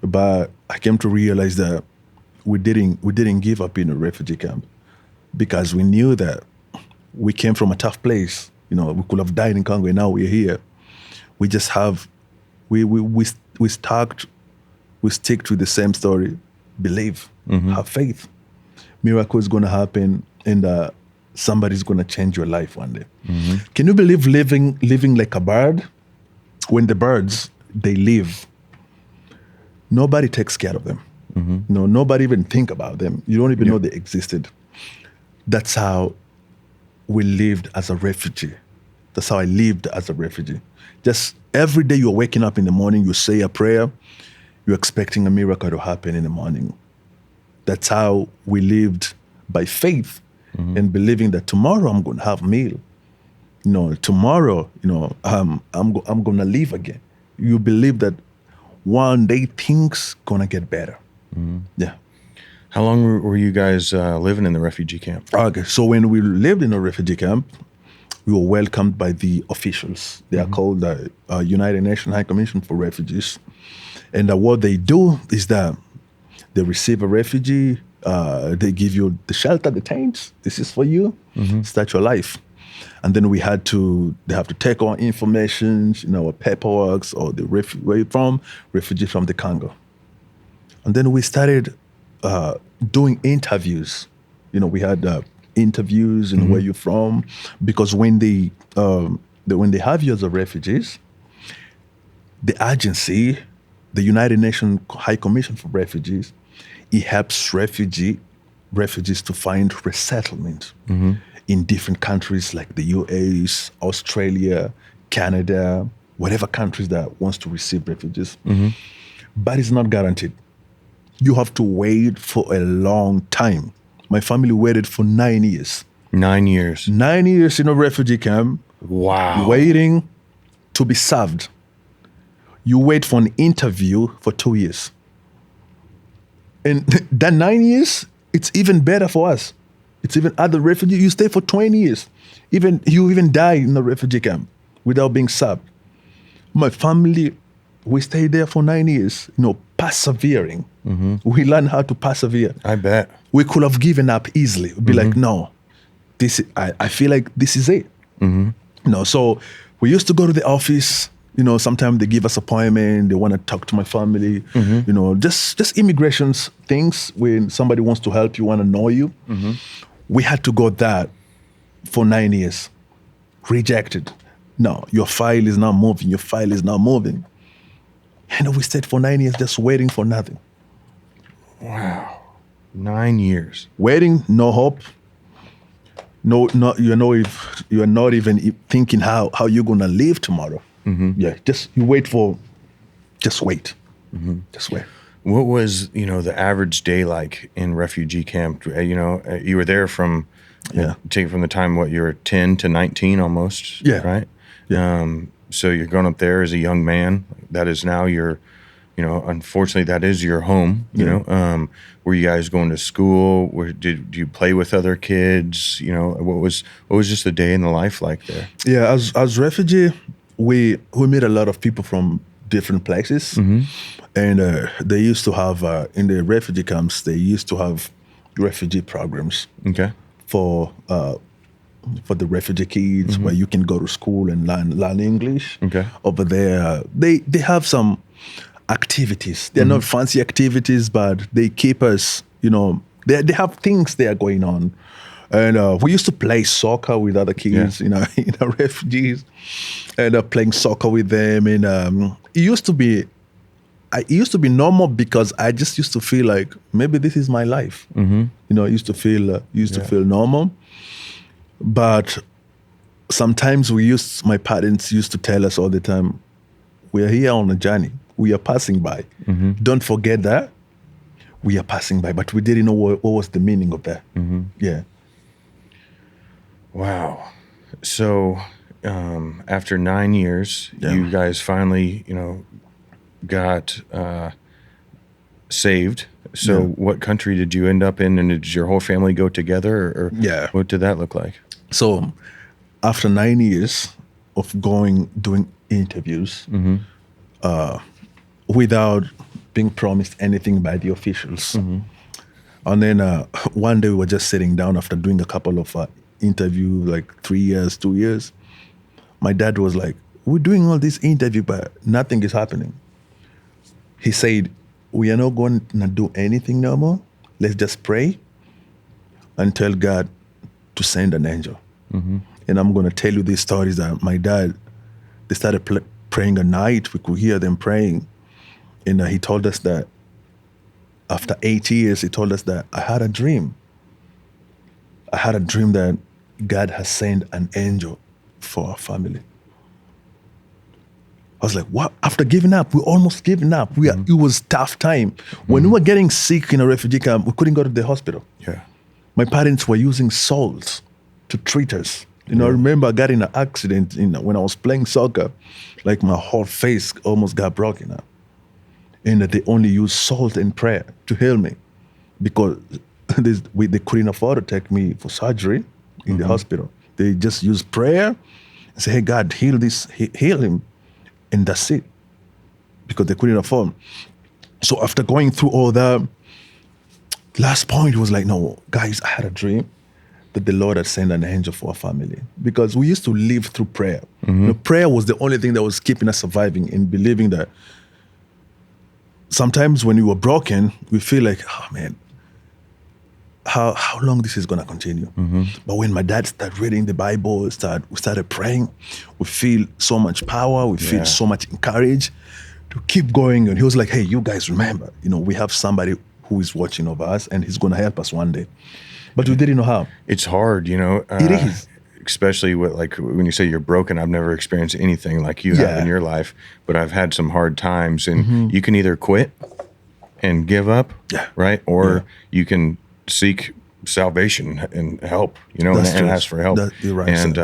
But I came to realize that we didn't give up in a refugee camp because we knew that we came from a tough place. We could have died in Congo, and now we're here. We just have, we stick to the same story. Believe, have faith. Miracle is going to happen, and somebody's going to change your life one day. Can you believe living like a bird? When the birds, they live, nobody takes care of them. Nobody even think about them. You don't even know they existed. That's how we lived as a refugee. That's how I lived as a refugee. Just every day you're waking up in the morning, you say a prayer, you're expecting a miracle to happen in the morning. That's how we lived, by faith and believing that tomorrow I'm going to have a meal. Tomorrow, I'm going to live again. You believe that one day things going to get better. Yeah. How long were you guys living in the refugee camp? Okay, so when we lived in a refugee camp, we were welcomed by the officials. They are called the United Nations High Commission for Refugees. And what they do is that they receive a refugee, they give you the shelter, the tents. This is for you. Start your life. And then they have to take our information, our paperwork, or where you're from, refugee from the Congo. And then we started doing interviews. We had interviews and where you're from, because when they have you as a refugees, the agency, the United Nations High Commission for Refugees, it helps refugees to find resettlement in different countries like the US, Australia, Canada, whatever countries that wants to receive refugees. But it's not guaranteed. You have to wait for a long time. My family waited for 9 years. 9 years. 9 years in a refugee camp. Wow. Waiting to be served. You wait for an interview for 2 years. And that 9 years, it's even better for us. It's even other refugees. You stay for 20 years. You even die in a refugee camp without being served. My family, we stayed there for 9 years, persevering. We learned how to persevere. I bet. We could have given up easily. We'd be like, no, I feel like this is it. So we used to go to the office. Sometimes they give us appointment. They want to talk to my family. Just immigrations things. When somebody wants to help you, want to know you. We had to go that for 9 years. Rejected. No, your file is not moving. Your file is not moving. And we stayed for 9 years just waiting for nothing. Wow. 9 years. Waiting, no hope. If you're not even thinking how you're gonna live tomorrow. Yeah, just wait. Just wait. What was the average day like in refugee camp? You were there from from the time you were 10 to 19 almost. Yeah. Right. Yeah. So you're going up there as a young man. That is now unfortunately that is your home. Were you guys going to school? Did you play with other kids? What was just a day in the life like there? Yeah, as refugee, we meet a lot of people from different places, and they used to have in the refugee camps. They used to have refugee programs. Okay. For the refugee kids, where you can go to school and learn English. Okay. Over there, they have some activities. They're not fancy activities, but they keep us. They have things that are going on. And we used to play soccer with other kids, refugees, and playing soccer with them. And it used to be normal because I just used to feel like maybe this is my life. I used to feel normal. But sometimes my parents used to tell us all the time, we are here on a journey. We are passing by. Don't forget that. We are passing by. But we didn't know what was the meaning of that. Yeah. Wow. So after 9 years, you guys finally, got saved. So what country did you end up in, and did your whole family go together, or what did that look like? So after 9 years of doing interviews without being promised anything by the officials. And then one day we were just sitting down after doing a couple of interviews, like 3 years, 2 years. My dad was like, we're doing all this interview, but nothing is happening. He said, we are not going to do anything no more. Let's just pray and tell God to send an angel. And I'm going to tell you these stories that my dad, they started praying at night. We could hear them praying. And he told us that after 8 years, he told us that I had a dream. I had a dream that God has sent an angel for our family. I was like, what? After giving up, we almost given up. It was tough time. When we were getting sick in a refugee camp, we couldn't go to the hospital. Yeah. My parents were using salt to treat us. I remember I got in an accident when I was playing soccer, like my whole face almost got broken up. And they only used salt and prayer to heal me because they couldn't afford to take me for surgery in the hospital. They just used prayer and say, hey, God, heal him. And that's it, because they couldn't afford. So after going through all that, last point was like, no, guys, I had a dream that the Lord had sent an angel for our family, because we used to live through prayer. Prayer was the only thing that was keeping us surviving and believing that sometimes when we were broken, we feel like, oh man, how long this is going to continue. But when my dad started reading the Bible, we started praying, we feel so much power, we feel so much encouraged to keep going. And he was like, hey, you guys remember, we have somebody who is watching over us and he's going to help us one day. But we didn't know how. It's hard, It is. Especially with, like, when you say you're broken. I've never experienced anything like you have in your life, but I've had some hard times. And you can either quit and give up, right? Or you can seek salvation and help, and ask for help. You're right, and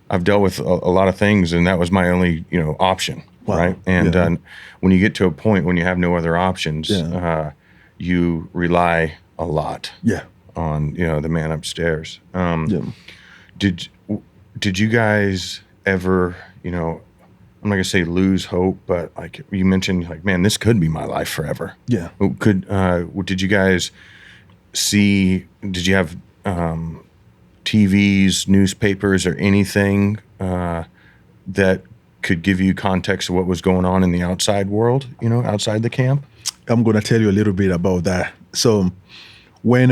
I've dealt with a lot of things, and that was my only option, right? And when you get to a point when you have no other options, you rely a lot on the man upstairs. Did you guys ever I'm not gonna say lose hope, but like you mentioned, like, man, this could be my life forever. Yeah. Did you guys see? Did you have TVs, newspapers, or anything that could give you context of what was going on in the outside world? Outside the camp. I'm gonna tell you a little bit about that. So, when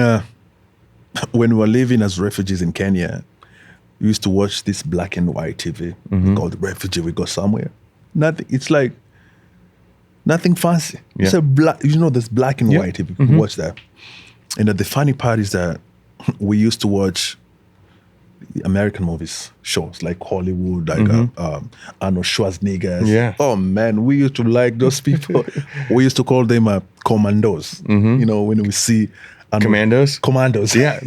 we were living as refugees in Kenya, we used to watch this black and white TV called Refugee We Go Somewhere. Nothing. It's like nothing fancy. It's a black. This black and white TV. We watch that. And the funny part is that we used to watch American movies, shows like Hollywood, like Arnold Schwarzenegger. Yeah. Oh man, we used to like those people. We used to call them commandos. When we see. Commandos. Yeah.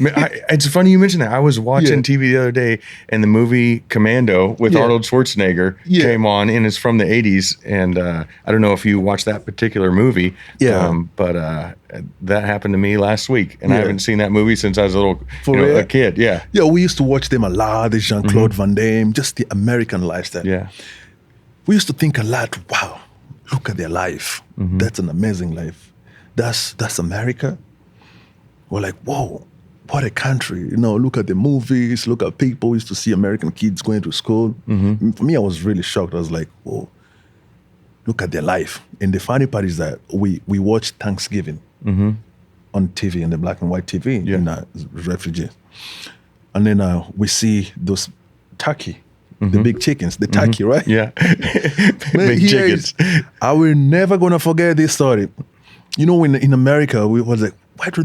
It's funny you mentioned that. I was watching TV the other day, and the movie Commando with Arnold Schwarzenegger came on, and it's from the 80s. And I don't know if you watched that particular movie, but that happened to me last week, and I haven't seen that movie since I was a kid. Yeah. Yeah, we used to watch them a lot, the Jean-Claude Van Damme, just the American lifestyle. Yeah. We used to think a lot, wow, look at their life. That's an amazing life. That's America. We're like, whoa, what a country. Look at the movies, look at people. We used to see American kids going to school. For me, I was really shocked. I was like, whoa, look at their life. And the funny part is that we watched Thanksgiving on TV, in the black and white TV, in refugees. And then we see those turkey, the big chickens, the turkey, right? Yeah. Big chickens. I will never going to forget this story. When in America, we was like,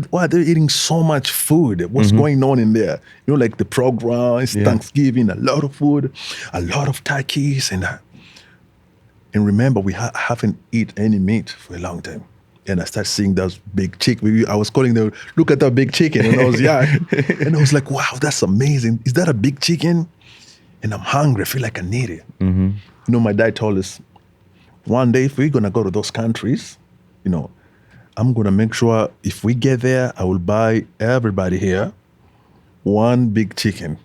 why are they eating so much food? What's going on in there? Like the program, it's Thanksgiving, a lot of food, a lot of turkeys. And remember, we haven't eaten any meat for a long time. And I started seeing those big chicken. I was calling them, look at that big chicken. And I was young. And I was like, wow, that's amazing. Is that a big chicken? And I'm hungry. I feel like I need it. My dad told us, one day if we're going to go to those countries, I'm going to make sure if we get there, I will buy everybody here one big chicken.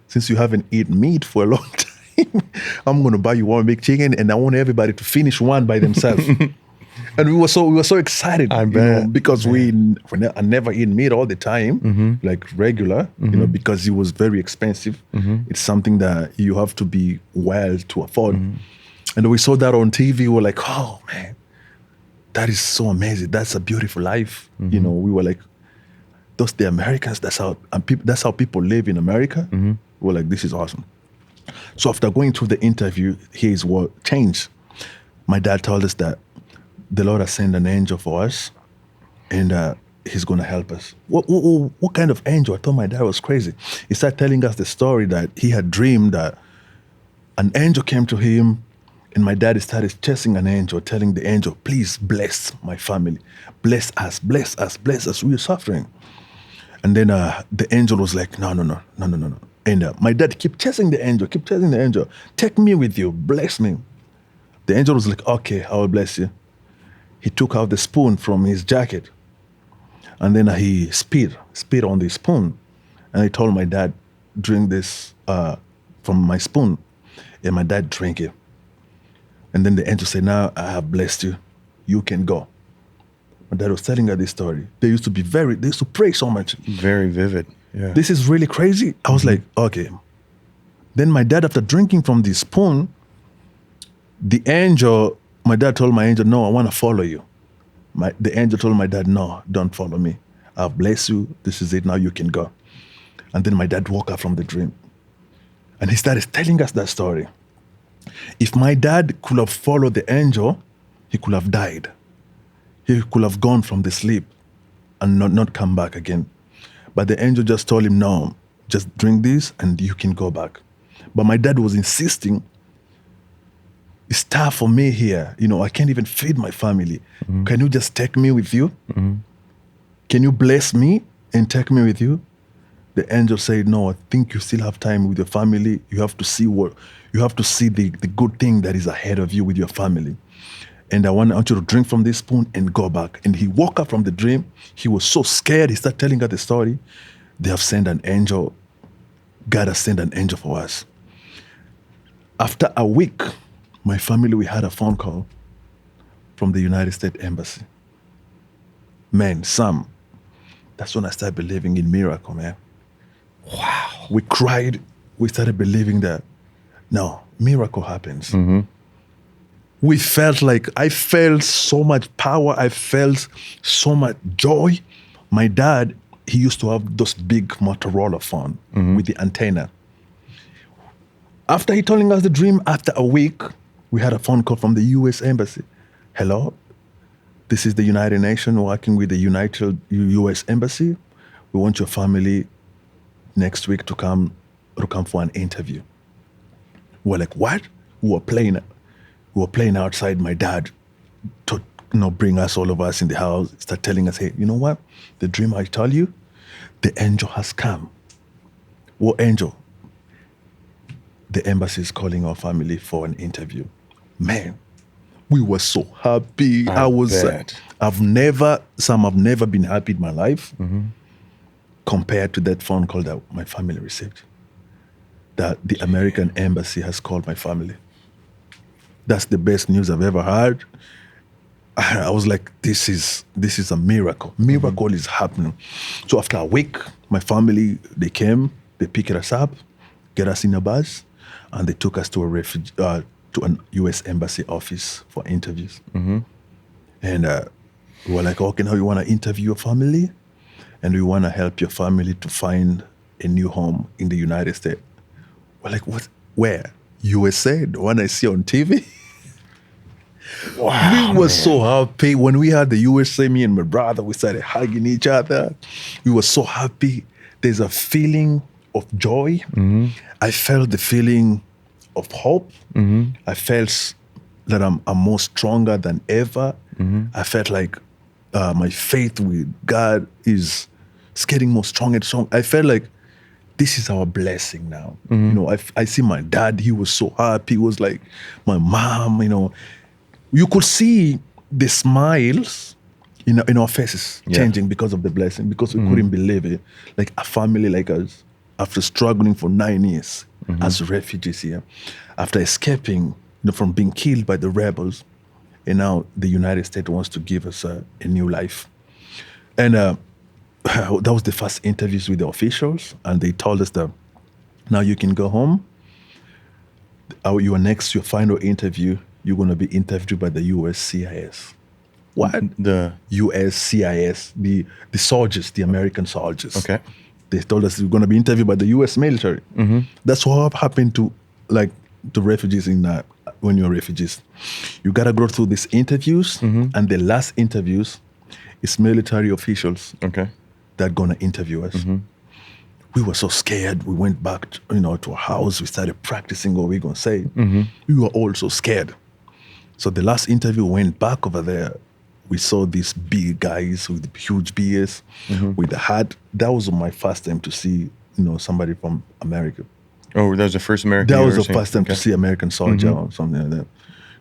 Since you haven't eaten meat for a long time, I'm going to buy you one big chicken, and I want everybody to finish one by themselves. And we were so excited, because I never eat meat all the time, like regular, because it was very expensive. It's something that you have to be well to afford. And we saw that on TV. We were like, oh man, that is so amazing. That's a beautiful life. We were like, those the Americans. That's how people live in America. We were like, this is awesome. So after going through the interview, here's what changed. My dad told us that the Lord has sent an angel for us, and he's going to help us. What kind of angel? I thought my dad was crazy. He started telling us the story that he had dreamed that an angel came to him, and my dad started chasing an angel, telling the angel, please bless my family. Bless us, bless us, bless us. We are suffering. And then the angel was like, no. And my dad kept chasing the angel. Take me with you, bless me. The angel was like, okay, I will bless you. He took out the spoon from his jacket, and then he spit on the spoon. And he told my dad, drink this from my spoon. And my dad drank it. And then the angel said, now I have blessed you. You can go. My dad was telling her this story. They used to pray so much. Very vivid. Yeah. This is really crazy. I was like, okay. Then my dad, after drinking from the spoon, my dad told my angel, no, I want to follow you. The angel told my dad, no, don't follow me. I'll bless you. This is it. Now you can go. And then my dad woke up from the dream. And he started telling us that story. If my dad could have followed the angel, he could have died. He could have gone from the sleep and not come back again. But the angel just told him, no, just drink this and you can go back. But my dad was insisting, it's tough for me here. I can't even feed my family. Can you just take me with you? Can you bless me and take me with you? The angel said, no, I think you still have time with your family. You have to see the good thing that is ahead of you with your family. And I want you to drink from this spoon and go back. And he woke up from the dream. He was so scared. He started telling her the story. They have sent an angel. God has sent an angel for us. After a week, my family, we had a phone call from the United States Embassy. Man, Sam, that's when I started believing in miracle, man. Wow. We cried. We started believing that, no, miracle happens. We felt like, I felt so much power. I felt so much joy. My dad, he used to have those big Motorola phone with the antenna. After he telling us the dream, after a week, we had a phone call from the U.S. Embassy. Hello, this is the United Nations working with the U.S. Embassy. We want your family next week to come for an interview. We're like, what? We were playing outside. My dad to bring us, all of us in the house, start telling us, hey, you know what? The dream I tell you, the angel has come. What angel? The embassy is calling our family for an interview. Man, we were so happy. I've never been happy in my life compared to that phone call that my family received. That the American embassy has called my family. That's the best news I've ever heard. I was like, this is a miracle. Miracle is happening. So after a week, my family, they came, they picked us up, get us in a bus, and they took us to to an U.S. Embassy office for interviews. And we were like, okay, now we want to interview your family, and we want to help your family to find a new home in the United States. We're like, what? Where? USA? The one I see on TV? Wow, we were so happy. When we had the USA, me and my brother, we started hugging each other. We were so happy. There's a feeling of joy. I felt the feeling of hope. I felt that I'm more stronger than ever. I felt like my faith with God is getting more strong and strong. I felt like this is our blessing now. I see my dad, he was so happy. He was like, my mom, you could see the smiles in our faces changing because of the blessing, because we couldn't believe it. Like a family like us, after struggling for 9 years as refugees here, after escaping from being killed by the rebels, and now the United States wants to give us a new life. And that was the first interviews with the officials, and they told us that now you can go home. Your final interview, you're going to be interviewed by the USCIS. What? The USCIS, the soldiers, the American soldiers. Okay. They told us we're going to be interviewed by the U.S. military. That's what happened to refugees when you're refugees. You got to go through these interviews, and the last interviews is military officials that are going to interview us. We were so scared. We went back to our house. We started practicing what we were going to say. We were all so scared. So the last interview, went back over there. We saw these big guys with huge beards, with the hat. That was my first time to see, somebody from America. Oh, that was the first American. That was the first time to see American soldier or something like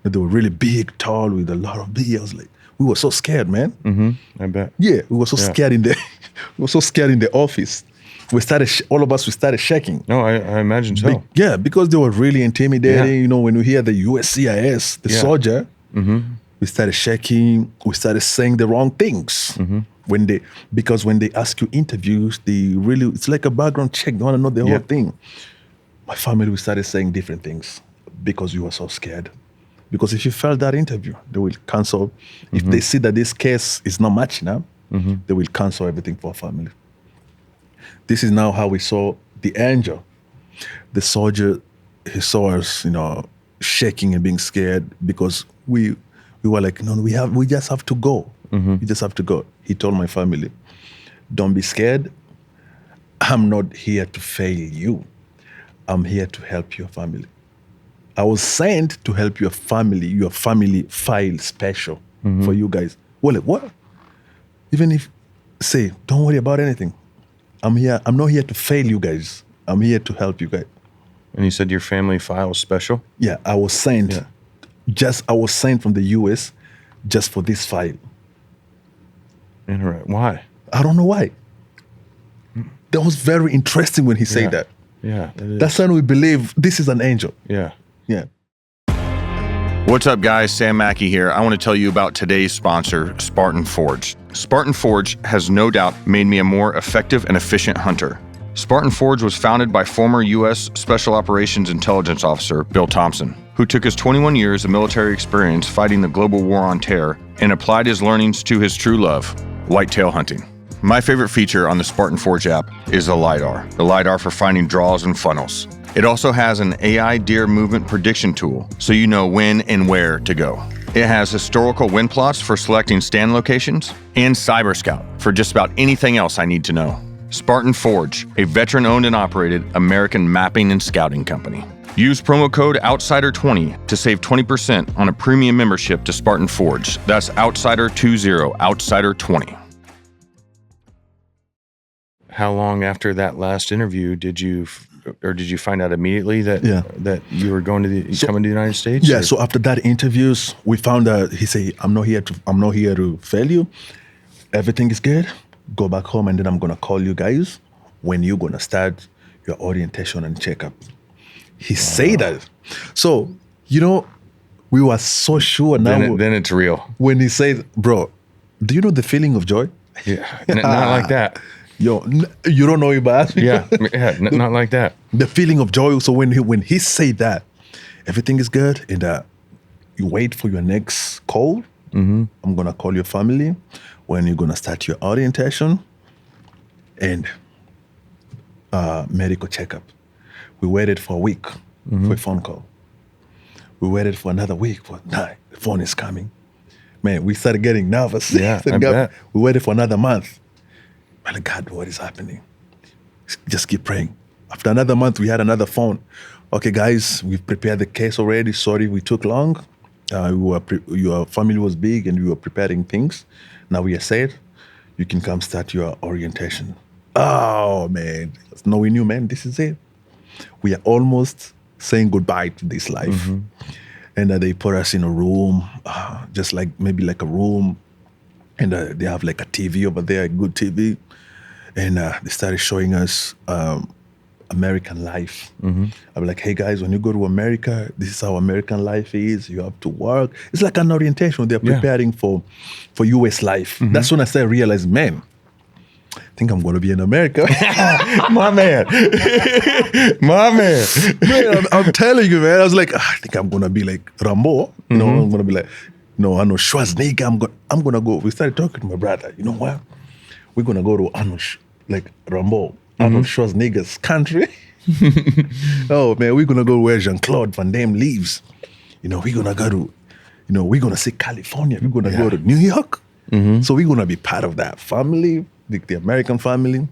that. They were really big, tall, with a lot of beards. Like, we were so scared, man. I bet. Yeah, we were so scared in the. We were so scared in the office. All of us started shaking. No, I imagine so. Because they were really intimidating. When we hear the USCIS, the soldier, we started shaking. We started saying the wrong things. Because when they ask you interviews, it's like a background check. They want to know the whole thing. My family, we started saying different things because we were so scared. Because if you fail that interview, they will cancel. If they see that this case is not matching up, they will cancel everything for our family. This is now how we saw the angel. The soldier, he saw us, shaking and being scared because we were like, no, we just have to go. We just have to go. He told my family, don't be scared. I'm not here to fail you. I'm here to help your family. I was sent to help your family file special for you guys. Well, like, what? Even if, say, don't worry about anything. I'm here. I'm not here to fail you guys. I'm here to help you guys. And you said your family file special? Yeah, I was sent. I was sent from the U.S. just for this file. Why? I don't know why. That was very interesting when he said that. Yeah. That's when we believe this is an angel. Yeah. Yeah. What's up, guys? Sam Mackey here. I want to tell you about today's sponsor, Spartan Forge. Spartan Forge has no doubt made me a more effective and efficient hunter. Spartan Forge was founded by former U.S. Special Operations Intelligence Officer Bill Thompson, who took his 21 years of military experience fighting the global war on terror and applied his learnings to his true love, whitetail hunting. My favorite feature on the Spartan Forge app is the LiDAR for finding draws and funnels. It also has an AI deer movement prediction tool, so you know when and where to go. It has historical wind plots for selecting stand locations, and Cyber Scout for just about anything else I need to know. Spartan Forge, a veteran-owned and operated American mapping and scouting company. Use promo code OUTSIDER20 to save 20% on a premium membership to Spartan Forge. That's OUTSIDER20, OUTSIDER20. How long after that last interview did you find out immediately that you were coming to the United States? Yeah. Or? So after that interviews, we found out he said, "I'm not here to fail you. Everything is good. Go back home, and then I'm gonna call you guys when you're gonna start your orientation and checkup." He said that. So we were so sure now. Then it's real. When he said, "Bro, do you know the feeling of joy?" Yeah, not like that. Yo, you don't know it, but not like that. The feeling of joy. So when he said that, everything is good, and you wait for your next call. I'm gonna call your family when you're gonna start your orientation and medical checkup. We waited for a week for a phone call. We waited for another week for the phone is coming. Man, we started getting nervous. Yeah, I bet. We waited for another month. My God, what is happening? Just keep praying. After another month, we had another phone. Okay, guys, we've prepared the case already. Sorry we took long. Your family was big and we were preparing things. Now we are set. You can come start your orientation. Oh, man. No, we knew, man, this is it. We are almost saying goodbye to this life. And they put us in a room, just like maybe like a room. And they have like a TV over there, a good TV. And they started showing us American life. I'm like, hey guys, when you go to America, this is how American life is. You have to work. It's like an orientation. They're preparing for US life. That's when I started realizing, man, I think I'm going to be in America. My man. My man. Man, I'm telling you, man. I was like, I think I'm going to be like Rambo. You know, I'm going to be like, I know Schwarzenegger. I'm going to go. We started talking to my brother. You know what? We're going to go to like Rambo. Arnold Schwarzenegger's country. Oh man, we're gonna go where Jean-Claude Van Damme lives. We're gonna go to, we're gonna see California. We're gonna go to New York. So we're gonna be part of that family, the American family.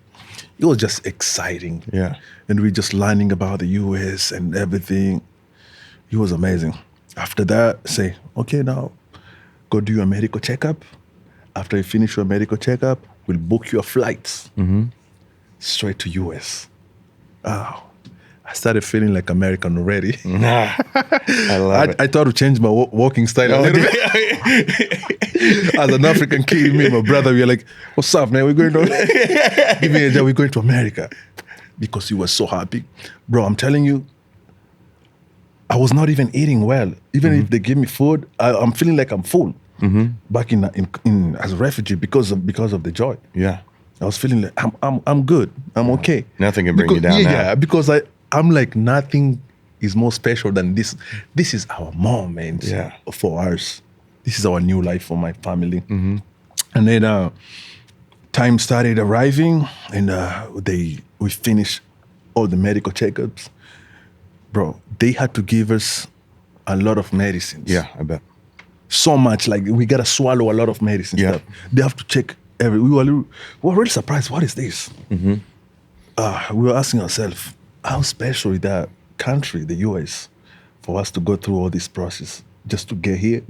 It was just exciting. Yeah. And we're just learning about the US and everything. It was amazing. After that, say, okay, now go do your medical checkup. After you finish your medical checkup, we'll book your flights. Straight to US. Oh, I started feeling like American already. I love it. I thought to change my walking style a little bit. As an African kid, me and my brother, we were like, what's up, man? We're going to give me a job. We're going to America. Because we were so happy. Bro, I'm telling you, I was not even eating well. Even if they give me food, I'm feeling like I'm full. Back in as a refugee because of the joy. Yeah. I was feeling like I'm good. I'm okay. Nothing can bring you down now. Yeah, because I'm like, nothing is more special than this. This is our moment for us. This is our new life for my family. And then time started arriving, and we finished all the medical checkups. Bro, they had to give us a lot of medicines. Yeah, I bet. So much, like we gotta swallow a lot of medicine stuff. They have to check we were really surprised. What is this? We were asking ourselves, how special is that country, the US, for us to go through all this process just to get here?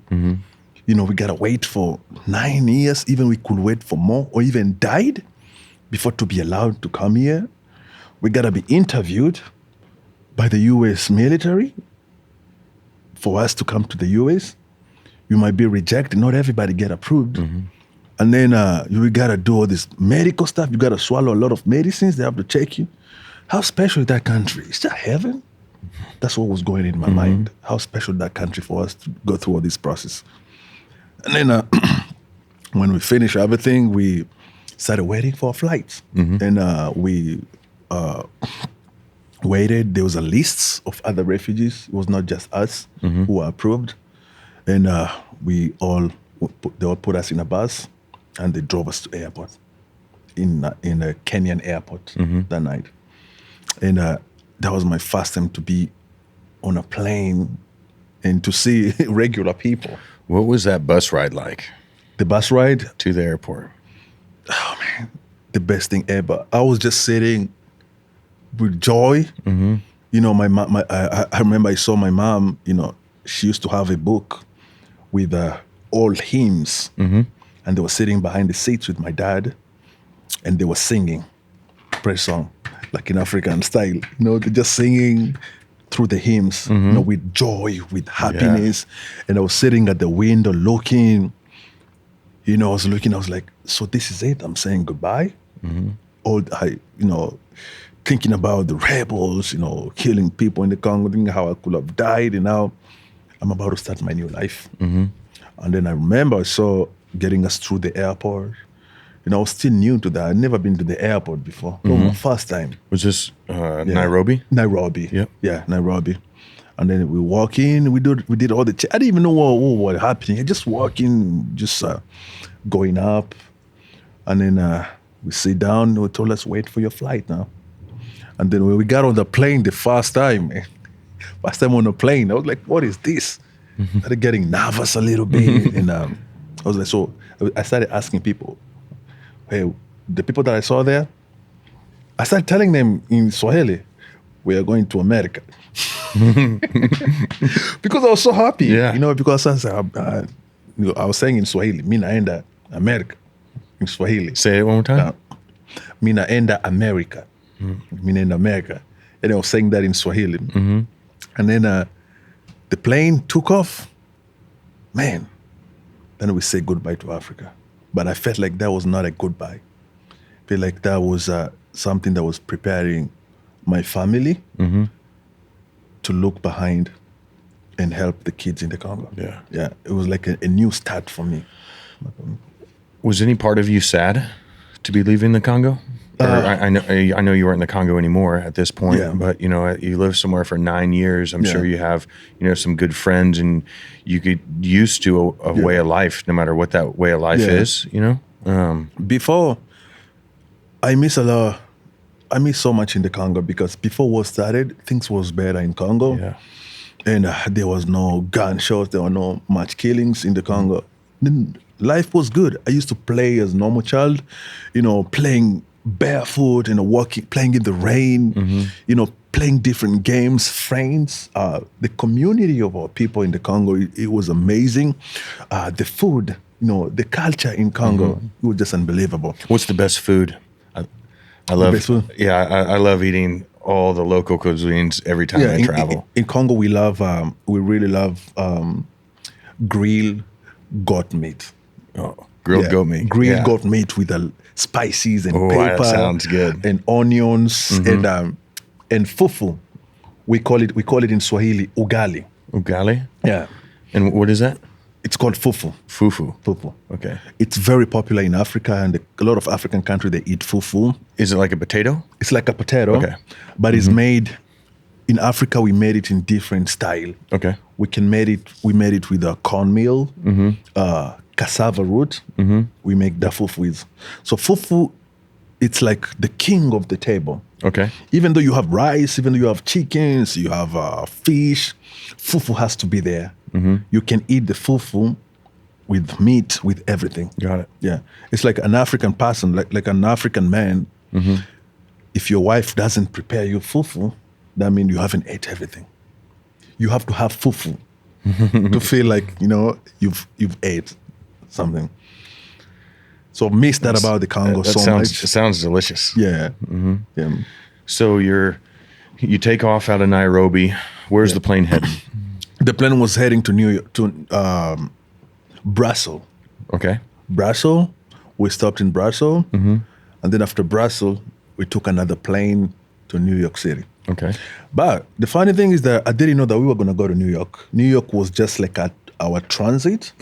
We gotta wait for 9 years. Even we could wait for more, or even died before to be allowed to come here. We gotta be interviewed by the US military for us to come to the US. You might be rejected. Not everybody get approved. And then you got to do all this medical stuff. You got to swallow a lot of medicines. They have to check you. How special is that country? Is that heaven? That's what was going in my mind. How special is that country for us to go through all this process? And then when we finished everything, we started waiting for flights. And we waited. There was a list of other refugees. It was not just us who were approved. And they all put us in a bus. And they drove us to airport in a Kenyan airport that night. And that was my first time to be on a plane and to see regular people. What was that bus ride like? The bus ride? To the airport. Oh, man. The best thing ever. I was just sitting with joy. My mom, I remember I saw my mom, she used to have a book with all hymns. And they were sitting behind the seats with my dad, and they were singing praise song, like in African style. They're just singing through the hymns, with joy, with happiness. And I was sitting at the window looking. I was like, so this is it. I'm saying goodbye. Thinking about the rebels, killing people in the Congo, thinking how I could have died, and now I'm about to start my new life. And then I remember I saw getting us through the airport. I was still new to that. I'd never been to the airport before. It was my first time. Was this Nairobi? Nairobi. Yep. Yeah, Nairobi. And then we walk in. We did all the I didn't even know what was happening. I just walking, just going up. And then we sit down. They told us, wait for your flight now. And then when we got on the plane the first time on the plane, I was like, what is this? I started getting nervous a little bit. And I was like, so I started asking people, hey, the people that I saw there, I started telling them in Swahili, we are going to America. Because I was so happy. Yeah. Because I was saying in Swahili, mi naenda America. In Swahili. Say it one more time. Mi naenda America. Mi naenda America. And I was saying that in Swahili. And then the plane took off. Man. Then we say goodbye to Africa. but I felt like that was not a goodbye. I felt like that was something that was preparing my family to look behind and help the kids in the Congo. Yeah. Yeah. It was like a new start for me. Was any part of you sad to be leaving the Congo? Or I know you weren't in the Congo anymore at this point, Yeah. but you lived somewhere for 9 years. I'm sure you have some good friends, and you get used to a way of life, no matter what that way of life is. Before, I miss a lot. I miss so much in the Congo because before war started, things was better in Congo. Yeah. And there was no gunshots, there were no much killings in the Congo. Then life was good. I used to play as a normal child, playing barefoot, walking, playing in the rain, playing different games, friends. The community of our people in the Congo, it was amazing. The food, the culture in Congo, it was just unbelievable. What's the best food? I love best food? Yeah, I love eating all the local cuisines every time I travel. In Congo, we really love grilled goat meat. Oh, grilled goat meat. Grilled goat meat with spices and pepper. That sounds good. And onions and fufu. We call it in Swahili ugali. Ugali? Yeah. And what is that? It's called fufu. Fufu. Fufu. Okay. It's very popular in Africa, and a lot of African countries, they eat fufu. Is it like a potato? It's like a potato. Okay. But it's made, in Africa, we made it in different style. Okay. We made it with a cornmeal, cassava root. We make the fufu with. So fufu, it's like the king of the table. Okay. Even though you have rice, even though you have chickens, you have fish, fufu has to be there. You can eat the fufu with meat, with everything. Got it. Yeah. It's like an African person, like an African man. If your wife doesn't prepare you fufu, that means you haven't ate everything. You have to have fufu to feel like, you've ate something. So miss that about the Congo so much. It sounds delicious. Yeah. Yeah. So you take off out of Nairobi. Where's the plane heading? The plane was heading to New York, to Brussels. Okay. Brussels. We stopped in Brussels. And then after Brussels, we took another plane to New York City. Okay. But the funny thing is that I didn't know that we were going to go to New York. New York was just like our transit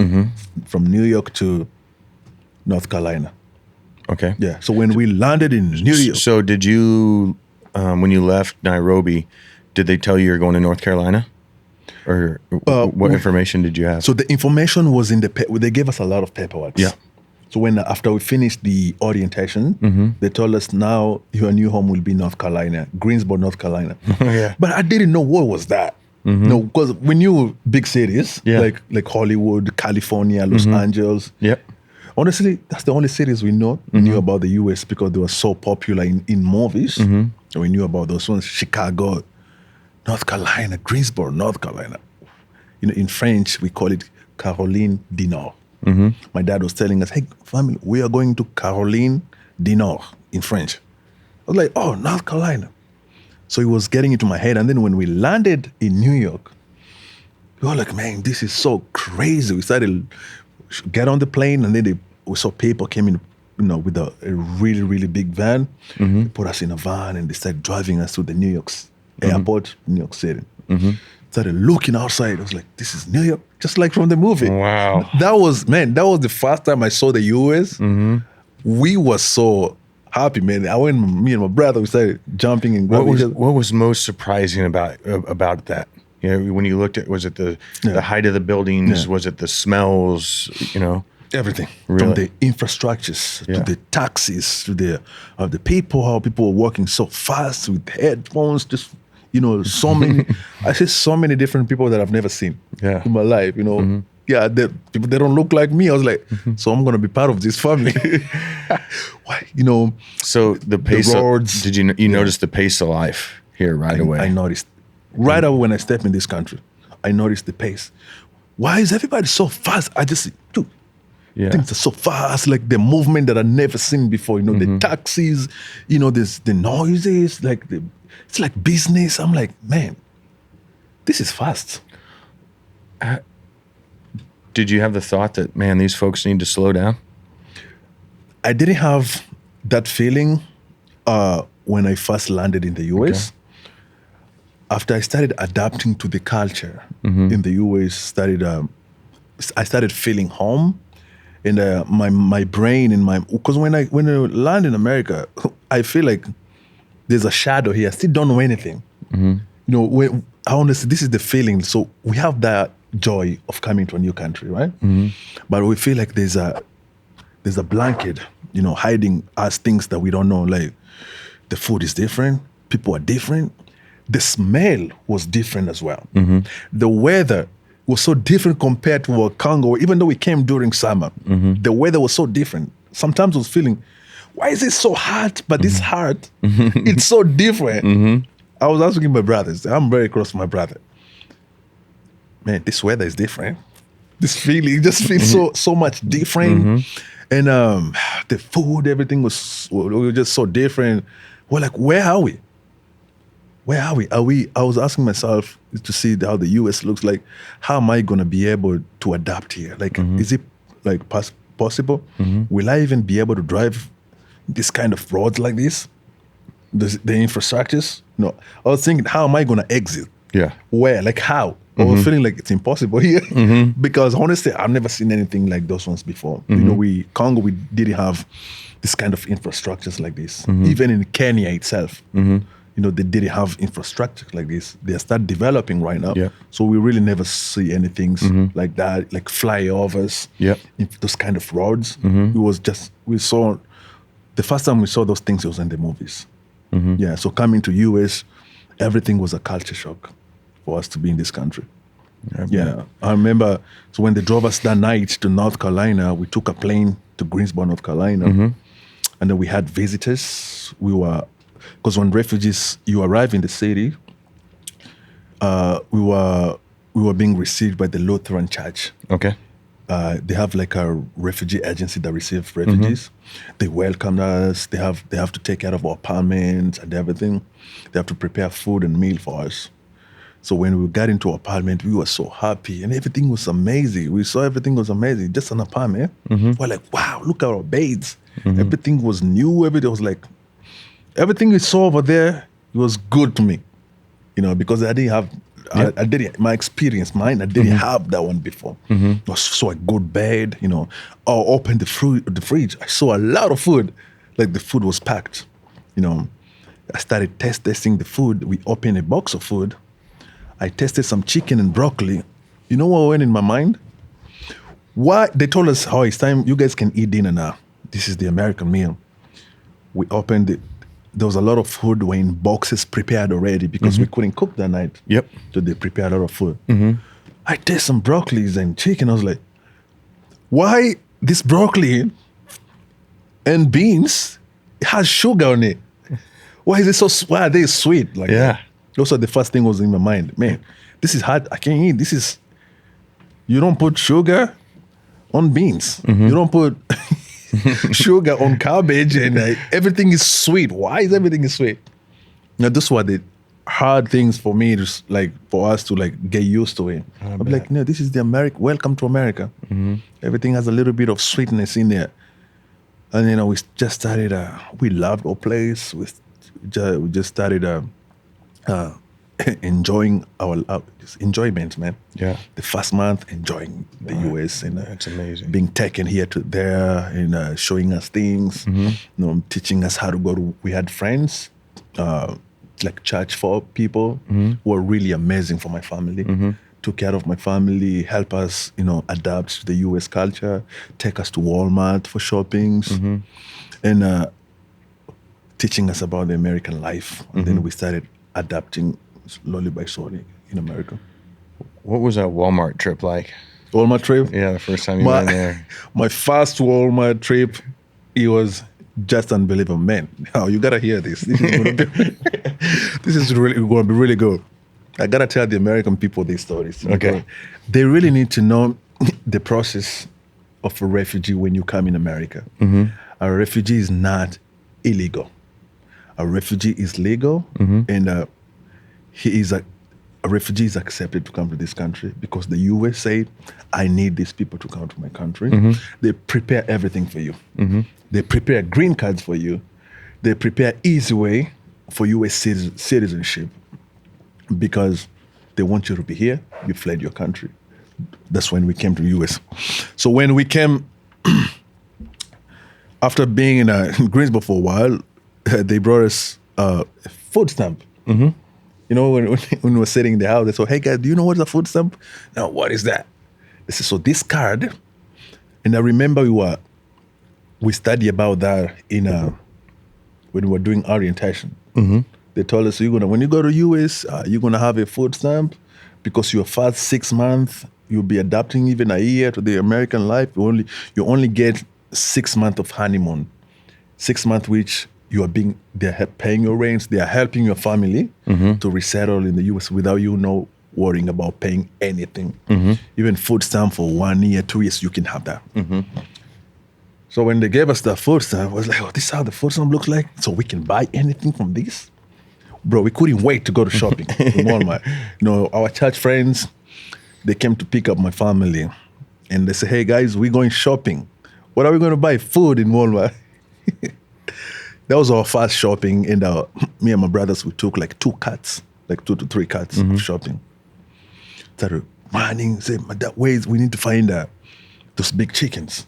from New York to North Carolina. Okay. Yeah. So when we landed in New York. So did you, when you left Nairobi, did they tell you you're going to North Carolina? Or what information did you have? So the information was in they gave us a lot of paperwork. Yeah. So after we finished the orientation, they told us now your new home will be North Carolina, Greensboro, North Carolina. Yeah. But I didn't know what was that. No, because we knew big cities like Hollywood, California, Los Angeles. Yep. Honestly, that's the only cities we knew about the US because they were so popular in movies. So we knew about those ones. Chicago, North Carolina, Greensboro, North Carolina. In French, we call it Caroline du Nord. My dad was telling us, hey, family, we are going to Caroline du Nord in French. I was like, oh, North Carolina. So it was getting into my head. And then when we landed in New York, we were like, man, this is so crazy. We started get on the plane, and then we saw people came in, with a really, really big van. They put us in a van, and they started driving us to the New York airport, New York City. Started looking outside. I was like, this is New York, just like from the movie. Wow. That was the first time I saw the US. We were so happy, man. Me and my brother, we started jumping and grabbing. What was most surprising about that? When you looked at, was it the height of the buildings? Yeah. Was it the smells? Everything. Really? From the infrastructures to the taxis to the people, how people were walking so fast with headphones, just so many. I see so many different people that I've never seen in my life. Yeah, people they don't look like me. I was like, so I'm gonna be part of this family. Why? So the pace. The roads. Did you notice the pace of life here right away? I noticed right away when I stepped in this country. I noticed the pace. Why is everybody so fast? I just dude. Yeah. Things are so fast, like the movement that I've never seen before. The taxis, there's the noises, it's like business. I'm like, man, this is fast. Did you have the thought that, man, these folks need to slow down? I didn't have that feeling when I first landed in the US. After I started adapting to the culture in the US, I started feeling home, and my brain and because when I land in America, I feel like there's a shadow here. I still don't know anything. You know, honestly, this is the feeling. So we have that joy of coming to a new country, right? But we feel like there's a blanket, you know, hiding us things that we don't know. Like the food is different, people are different. The smell was different as well. The weather was so different compared to Congo. Even though we came during summer, the weather was so different. Sometimes I was feeling, why is it so hot? But this hot, it's so different. I was asking my brothers. I'm very close to my brother. Man, this weather is different. This feeling just feels so much different. And the food, everything was just so different. We're like, where are we? Where are we? I was asking myself to see how the US looks like. How am I going to be able to adapt here? Like, is it like possible? Will I even be able to drive this kind of roads like this? The infrastructures? No. I was thinking, how am I going to exit? Yeah. Where? Like how? I was feeling like it's impossible here because honestly, I've never seen anything like those ones before. You know, Congo, we didn't have this kind of infrastructures like this. Even in Kenya itself, you know, they didn't have infrastructure like this. They start developing right now. Yeah. So we really never see anything like that, like flyovers, those kind of roads. It was just, the first time we saw those things, it was in the movies. Yeah, so coming to US, everything was a culture shock for us to be in this country. Yeah, I remember, so when they drove us that night to North Carolina, we took a plane to Greensboro, North Carolina, and then we had visitors. Because when refugees, you arrive in the city, we were being received by the Lutheran Church. Okay. They have like a refugee agency that receives refugees. They welcomed us. They have to take care of our apartments and everything. They have to prepare food and meal for us. So when we got into our apartment, we were so happy and everything was amazing. We saw everything was amazing. Just an apartment. We're like, wow, look at our beds. Everything was new. Everything was like, everything we saw over there, it was good to me. You know, because I didn't have, I didn't, my experience, I didn't have that one before. I saw a good bed, you know. I opened the fridge. I saw a lot of food. Like the food was packed, you know. I started testing the food. We opened a box of food. I tasted some chicken and broccoli. You know what went in my mind? Why? They told us, oh, it's time, you guys can eat dinner now. This is the American meal. We opened it. There was a lot of food were in boxes prepared already because we couldn't cook that night. Yep. So they prepared a lot of food. I tasted some broccolis and chicken. I was like, why this broccoli and beans has sugar on it? Why is it so, why are they sweet? Like that? Those are the first thing was in my mind. Man, this is hard. I can't eat. This is, you don't put sugar on beans. You don't put sugar on cabbage and everything is sweet. Why is everything sweet? Now, this were the hard things for me, just like for us to like get used to it. I'm like, no, this is the America. Welcome to America. Everything has a little bit of sweetness in there. And you know, we just started. We loved our place. We just started enjoying our enjoyment, man. Yeah. The first month, enjoying the US and that's amazing. Being taken here to there and showing us things, you know, teaching us how to go to. We had friends, like church for people, who were really amazing for my family. Took care of my family, help us, you know, adapt to the US culture, take us to Walmart for shoppings, and teaching us about the American life. And then we started adapting slowly by slowly in America. What was that Walmart trip like? Walmart trip? Yeah, the first time you went there. My first Walmart trip, it was just unbelievable. Man, oh, you gotta hear this. This is really going to be really good. I gotta tell the American people these stories. Okay. They really need to know the process of a refugee when you come in America. A refugee is not illegal. A refugee is legal, and he is a refugees accepted to come to this country because the US said, I need these people to come to my country. They prepare everything for you. They prepare green cards for you. They prepare easy way for US citizenship because they want you to be here. You fled your country. That's when we came to US. So when we came, after being in Greensboro for a while, they brought us a food stamp. You know, when we were sitting in the house, they said, hey guys, do you know what's a food stamp? No, what is that? They said, so this card, and I remember we studied about that when we were doing orientation. They told us, when you go to US, you're gonna have a food stamp because your first 6 months, you'll be adapting even a year to the American life. You only get 6 months of honeymoon, 6 months which they're paying your rents, they are helping your family to resettle in the US without you worrying about paying anything. Even food stamp for 1 year, 2 years, you can have that. So when they gave us the food stamp, I was like, oh, this is how the food stamp looks like? So we can buy anything from this? Bro, we couldn't wait to go to shopping in Walmart. Our church friends, they came to pick up my family. And they said, hey guys, we're going shopping. What are we going to buy? Food in Walmart. That was our first shopping. And me and my brothers, we took like 2 carts, like 2 to 3 carts of shopping. Started running, said, my dad, wait, we need to find those big chickens.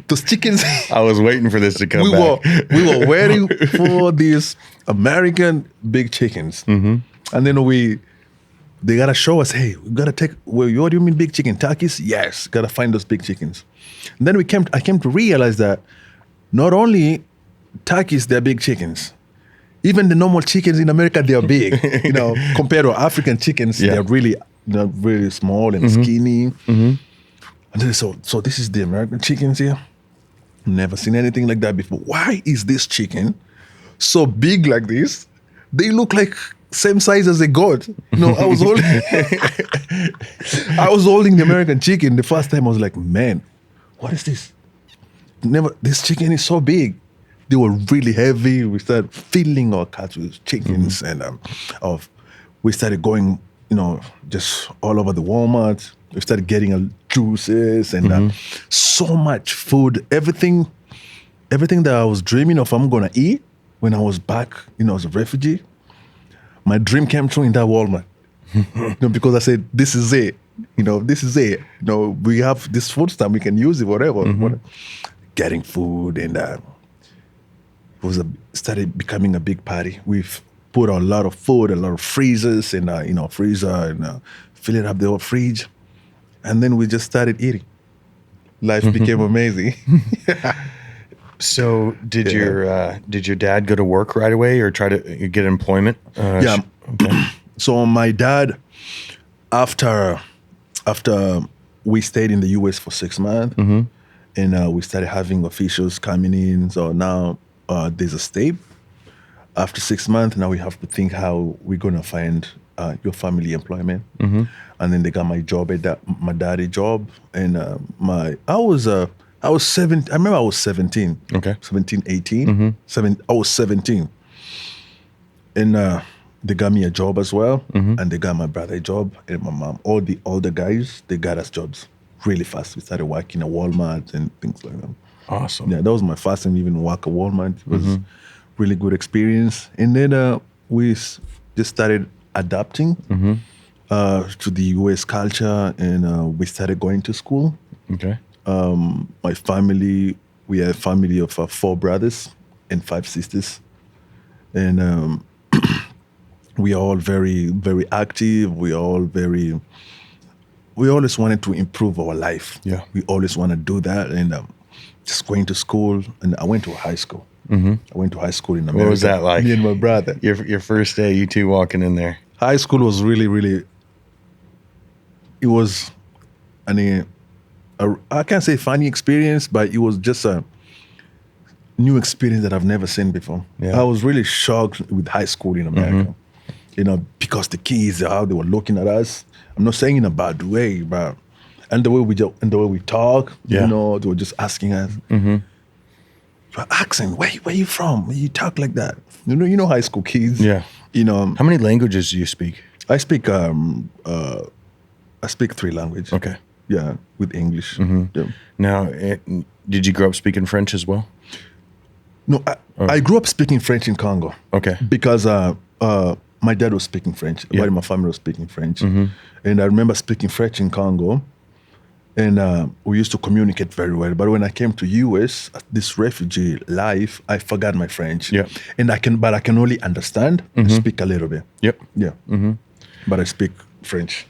Those chickens. I was waiting for this to come back. We were waiting for these American big chickens. And then they got to show us, hey, we got to take, what do you mean big chicken? Turkeys? Yes, got to find those big chickens. And then I came to realize that not only turkeys, they're big chickens. Even the normal chickens in America, they're big. Compared to African chickens, they're really small and skinny. And then, so this is the American chickens here. Never seen anything like that before. Why is this chicken so big like this? They look like same size as a goat. I was holding the American chicken. The first time I was like, man, what is this? This chicken is so big. They were really heavy. We started filling our carts with chickens, and we started going, just all over the Walmart. We started getting juices and so much food. Everything that I was dreaming of I'm gonna eat when I was back, as a refugee, my dream came true in that Walmart. Because I said, this is it. This is it. We have this food stamp, we can use it, whatever. Getting food, and it started becoming a big party. We've put a lot of food, a lot of freezers in freezer, and filling up the whole fridge. And then we just started eating. Life became amazing. So did your dad go to work right away or try to get employment? Yeah. Okay. So my dad, after we stayed in the US for 6 months, and we started having officials coming in. So now there's a step. After 6 months, now we have to think how we're gonna find your family employment. And then they got my job my daddy job, and I was 7. I remember I was 17. Okay. 17, 18. I was 17, and they got me a job as well, and they got my brother a job, and my mom. All the guys, they got us jobs really fast. We started working at Walmart and things like that. Awesome. Yeah, that was my first time even work at Walmart. It was really good experience, and then we just started adapting to the US culture, and we started going to school. Okay. My family, we are a family of 4 brothers and 5 sisters, and we are all very, very active. We always wanted to improve our life. Yeah. We always want to do that, and just going to school. And I went to high school. I went to high school in America. What was that like? Me and my brother. Your first day, you two walking in there. High school was really, really. It was, I can't say funny experience, but it was just a new experience that I've never seen before. Yeah. I was really shocked with high school in America. Because the kids, how they were looking at us. I'm not saying in a bad way, but and the way we talk, they were just asking us. Your accent, where you from? You talk like that. You know high school kids. Yeah. How many languages do you speak? I speak 3 languages. Okay. Yeah, with English. Yeah. Now, did you grow up speaking French as well? No, I grew up speaking French in Congo. Okay. Because my dad was speaking French. Yeah. Everybody in my family was speaking French. And I remember speaking French in Congo. And we used to communicate very well. But when I came to US, this refugee life, I forgot my French. Yeah. And I can only understand and speak a little bit. Yep. Yeah. But I speak French.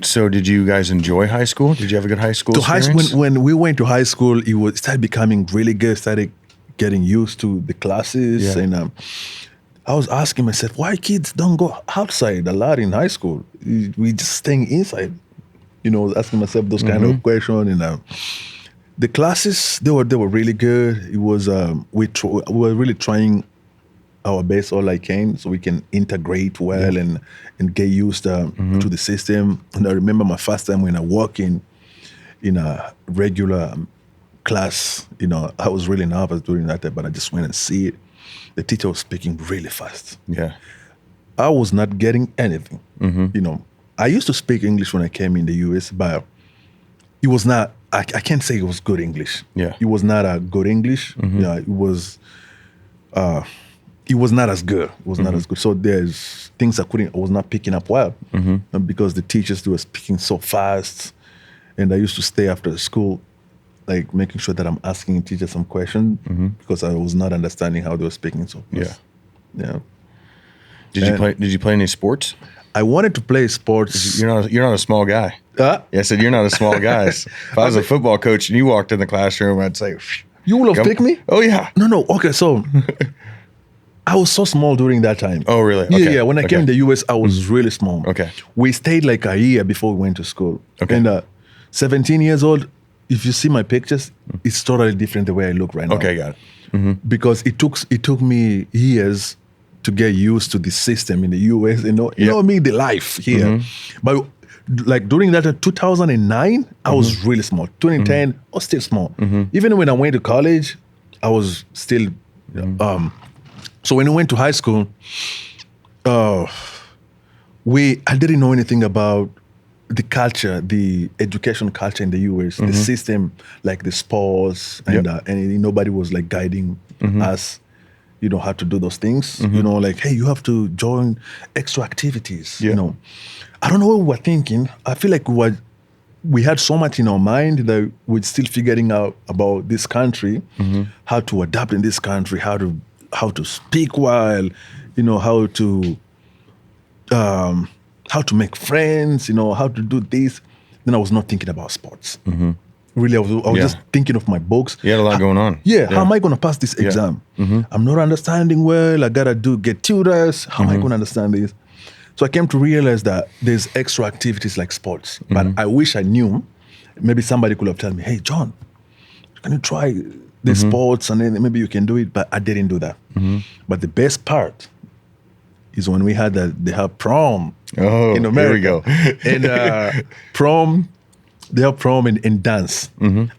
So did you guys enjoy high school? Did you have a good high school experience? When we went to high school, it started becoming really good, started getting used to the classes. Yeah. And I was asking myself, why kids don't go outside a lot in high school? We just staying inside. Asking myself those kind of questions. And the classes, they were really good. It was we were really trying our best all I can so we can integrate well and get used to the system. And I remember my first time when I walked in a regular class, I was really nervous during that time, but I just went and see it. The teacher was speaking really fast. Yeah. I was not getting anything. I used to speak English when I came in the US, but it was not, I can't say it was good English. Yeah. It was not a good English. It was not as good. It was not as good. So there's things I was not picking up well because the teachers, they were speaking so fast. And I used to stay after school, like making sure that I'm asking teachers some questions because I was not understanding how they were speaking so fast. Yeah. Did you play any sports? I wanted to play sports. You're not a small guy. Yeah, I said you're not a small guy. If I was a football coach and you walked in the classroom, I'd say, you will have picked me? Oh yeah. No. Okay, so I was so small during that time. Oh really? Okay. Yeah. When I came to the US, I was really small. Okay. We stayed like a year before we went to school. Okay. And 17 years old, if you see my pictures, it's totally different the way I look right now. Okay, got it. Because it took me years to get used to the system in the US, you know the life here. But like during that 2009, I was really small. 2010, I was still small. Even when I went to college, I was still. So when we went to high school, I didn't know anything about the culture, the education culture in the US, the system, like the sports, and nobody was like guiding us. How to do those things. Like, hey, you have to join extra activities. Yeah. I don't know what we were thinking. I feel like we had so much in our mind that we're still figuring out about this country, how to adapt in this country, how to speak well, how to make friends, how to do this. Then I was not thinking about sports. Really, I was just thinking of my books. You had a lot going on. Yeah, how am I going to pass this exam? I'm not understanding well. I got to get tutors. How am I going to understand this? So I came to realize that there's extra activities like sports. But I wish I knew. Maybe somebody could have told me, hey, John, can you try the sports and then maybe you can do it? But I didn't do that. But the best part is when we had they have prom in America. Here we go. And prom... They have prom and dance.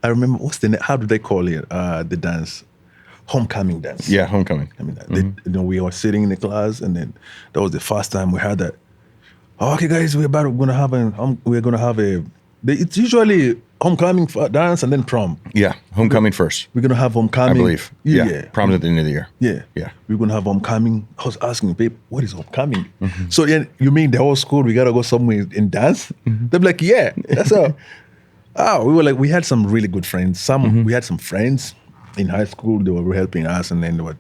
I remember, how do they call it? The dance? Homecoming dance. Yeah, homecoming. We were sitting in the class, and then that was the first time we had that. Oh, okay, guys, we're gonna have a. It's usually homecoming dance and then prom. Yeah, homecoming first. We're gonna have homecoming. I believe. Yeah. Prom at the end of the year. Yeah. We're gonna have homecoming. I was asking people, what is homecoming? So you mean the whole school? We gotta go somewhere and dance? They're like, yeah, that's all. We had some really good friends. We had some friends in high school. They were helping us, and then you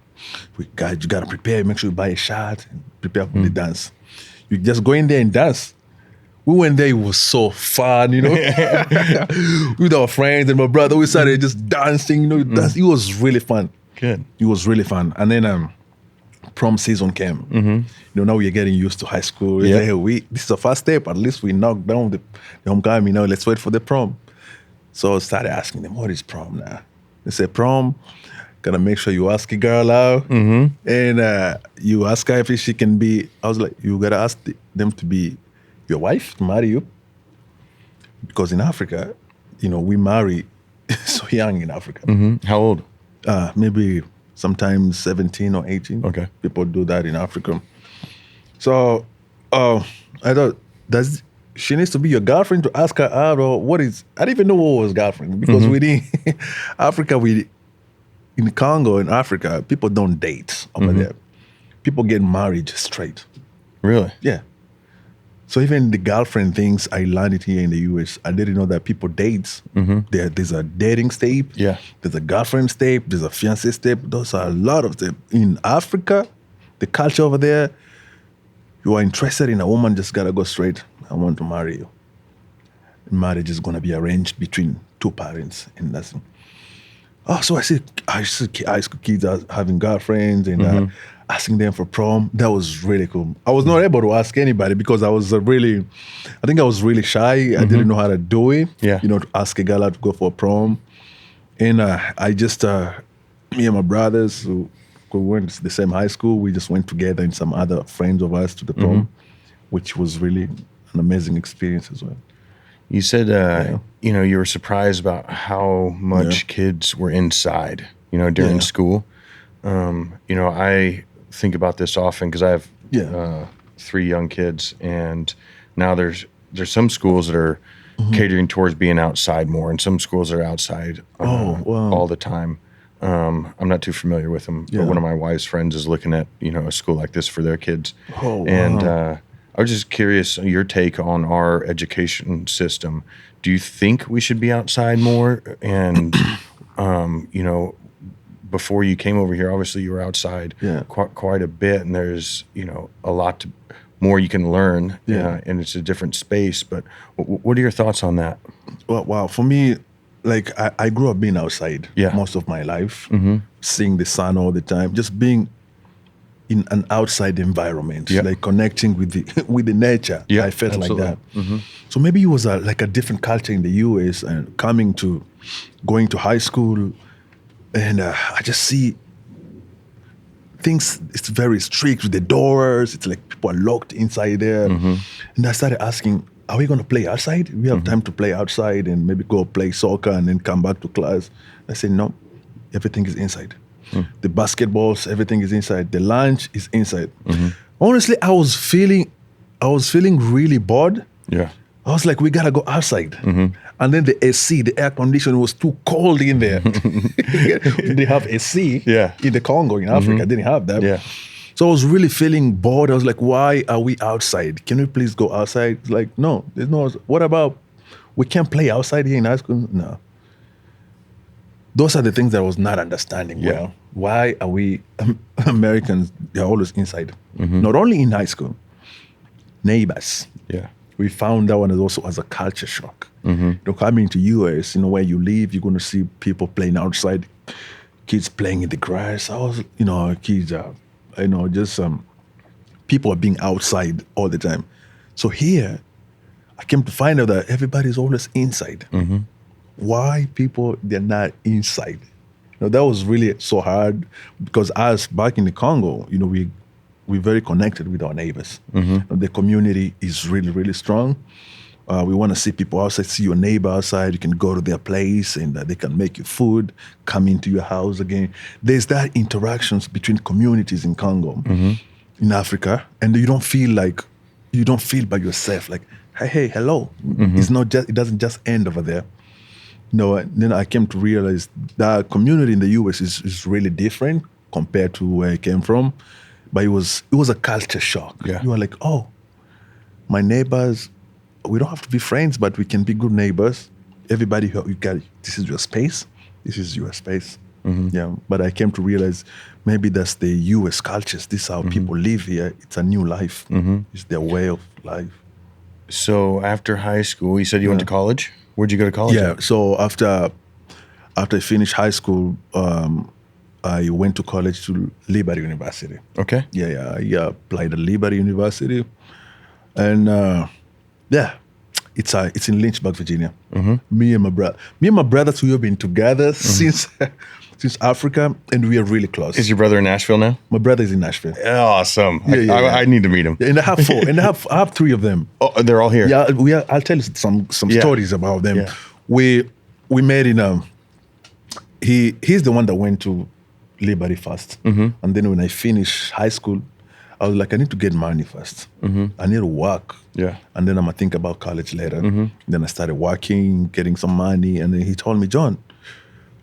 gotta prepare. Make sure you buy a shirt and prepare for the dance. You just go in there and dance. We went there. It was so fun, with our friends and my brother. We started just dancing. It was really fun. Good. It was really fun. And then prom season came. Now we're getting used to high school. Yeah. This is the first step. At least we knocked down the homecoming. Let's wait for the prom. So I started asking them, what is prom now? They said, prom, gotta make sure you ask a girl out. And you ask her if she can be, I was like, you gotta ask them to be your wife, to marry you. Because in Africa, we marry so young in Africa. How old? Maybe sometimes 17 or 18. Okay. People do that in Africa. So I thought she needs to be your girlfriend to ask her out, or what is? I didn't even know what was girlfriend because within Africa, in Congo in Africa, people don't date over there. People get married straight. Really? Yeah. So even the girlfriend things, I learned it here in the US. I didn't know that people date. There's a dating step. Yeah. There's a girlfriend step. There's a fiancé step. Those are a lot of them. In Africa, the culture over there, you are interested in a woman, just gotta go straight. I want to marry you. Marriage is gonna be arranged between two parents, and that's. Oh, so I see high school kids are having girlfriends and asking them for prom. That was really cool. I was not able to ask anybody because I think I was really shy. I didn't know how to do it. Yeah. To ask a girl out to go for a prom. And I just, me and my brothers who went to the same high school, we just went together and some other friends of ours to the prom, which was really an amazing experience as well. You said, you were surprised about how much kids were inside, during school. I think about this often because I have 3 young kids, and now there's some schools that are catering towards being outside more, and some schools are outside all the time. I'm not too familiar with them, but one of my wife's friends is looking at a school like this for their kids, I was just curious your take on our education system. Do you think we should be outside more? And before you came over here, obviously you were outside quite a bit, and there's a lot more you can learn, and it's a different space. But what are your thoughts on that? Well, wow, for me, like I grew up being outside most of my life, seeing the sun all the time, just being in an outside environment, like connecting with the nature. I felt absolutely. like that. So maybe it was like a different culture in the US, and going to high school, and I just see things. It's very strict with the doors. It's like people are locked inside there. And I started asking, are we going to play outside? We have time to play outside and maybe go play soccer and then come back to class. I said, no, everything is inside. The basketballs, everything is inside. The lunch is inside. Honestly, I was feeling really bored. Yeah. I was like, we gotta go outside. And then the AC, the air conditioner was too cold in there. They have AC in the Congo, in Africa. They didn't have that. Yeah. So I was really feeling bored. I was like, why are we outside? Can we please go outside? It's like, no, there's no. What about, we can't play outside here in high school? No. Those are the things that I was not understanding well. Why are we Americans, they're always inside? Not only in high school, neighbors. Yeah. We found that one also as a culture shock. Coming to US, where you live, you're going to see people playing outside, kids playing in the grass. I was, kids are, just people are being outside all the time. So here, I came to find out that everybody's always inside. Why people, they're not inside? That was really so hard because us back in the Congo, we're very connected with our neighbors. The community is really, really strong. We want to see people outside, see your neighbor outside. You can go to their place and they can make you food, come into your house again. There's that interactions between communities in Congo, in Africa, and you don't feel by yourself. Like, hey, hello. It's not just. It doesn't just end over there. Then I came to realize that community in the US is really different compared to where I came from. But it was a culture shock. Yeah. You are like, oh, my neighbors, we don't have to be friends, but we can be good neighbors. Everybody, you got, this is your space. This is your space. Yeah. But I came to realize maybe that's the US cultures. This is how people live here. It's a new life. It's their way of life. So after high school, you said you went to college? Where'd you go to college? Yeah. So after I finished high school, I went to college to Liberty University. Okay. Yeah. I applied at Liberty University, and it's in Lynchburg, Virginia. Me and my brothers, we have been together since Africa, and we are really close. Is your brother in Nashville now? My brother is in Nashville. Awesome. Yeah. I need to meet him. And I have 4, and I have 3 of them. Oh, they're all here. Yeah, I'll tell you some stories about them. Yeah. We met in he's the one that went to Liberty first, and then when I finished high school, I was like, I need to get money first. I need to work. Yeah. And then I'm going to think about college later. Then I started working, getting some money. And then he told me, John,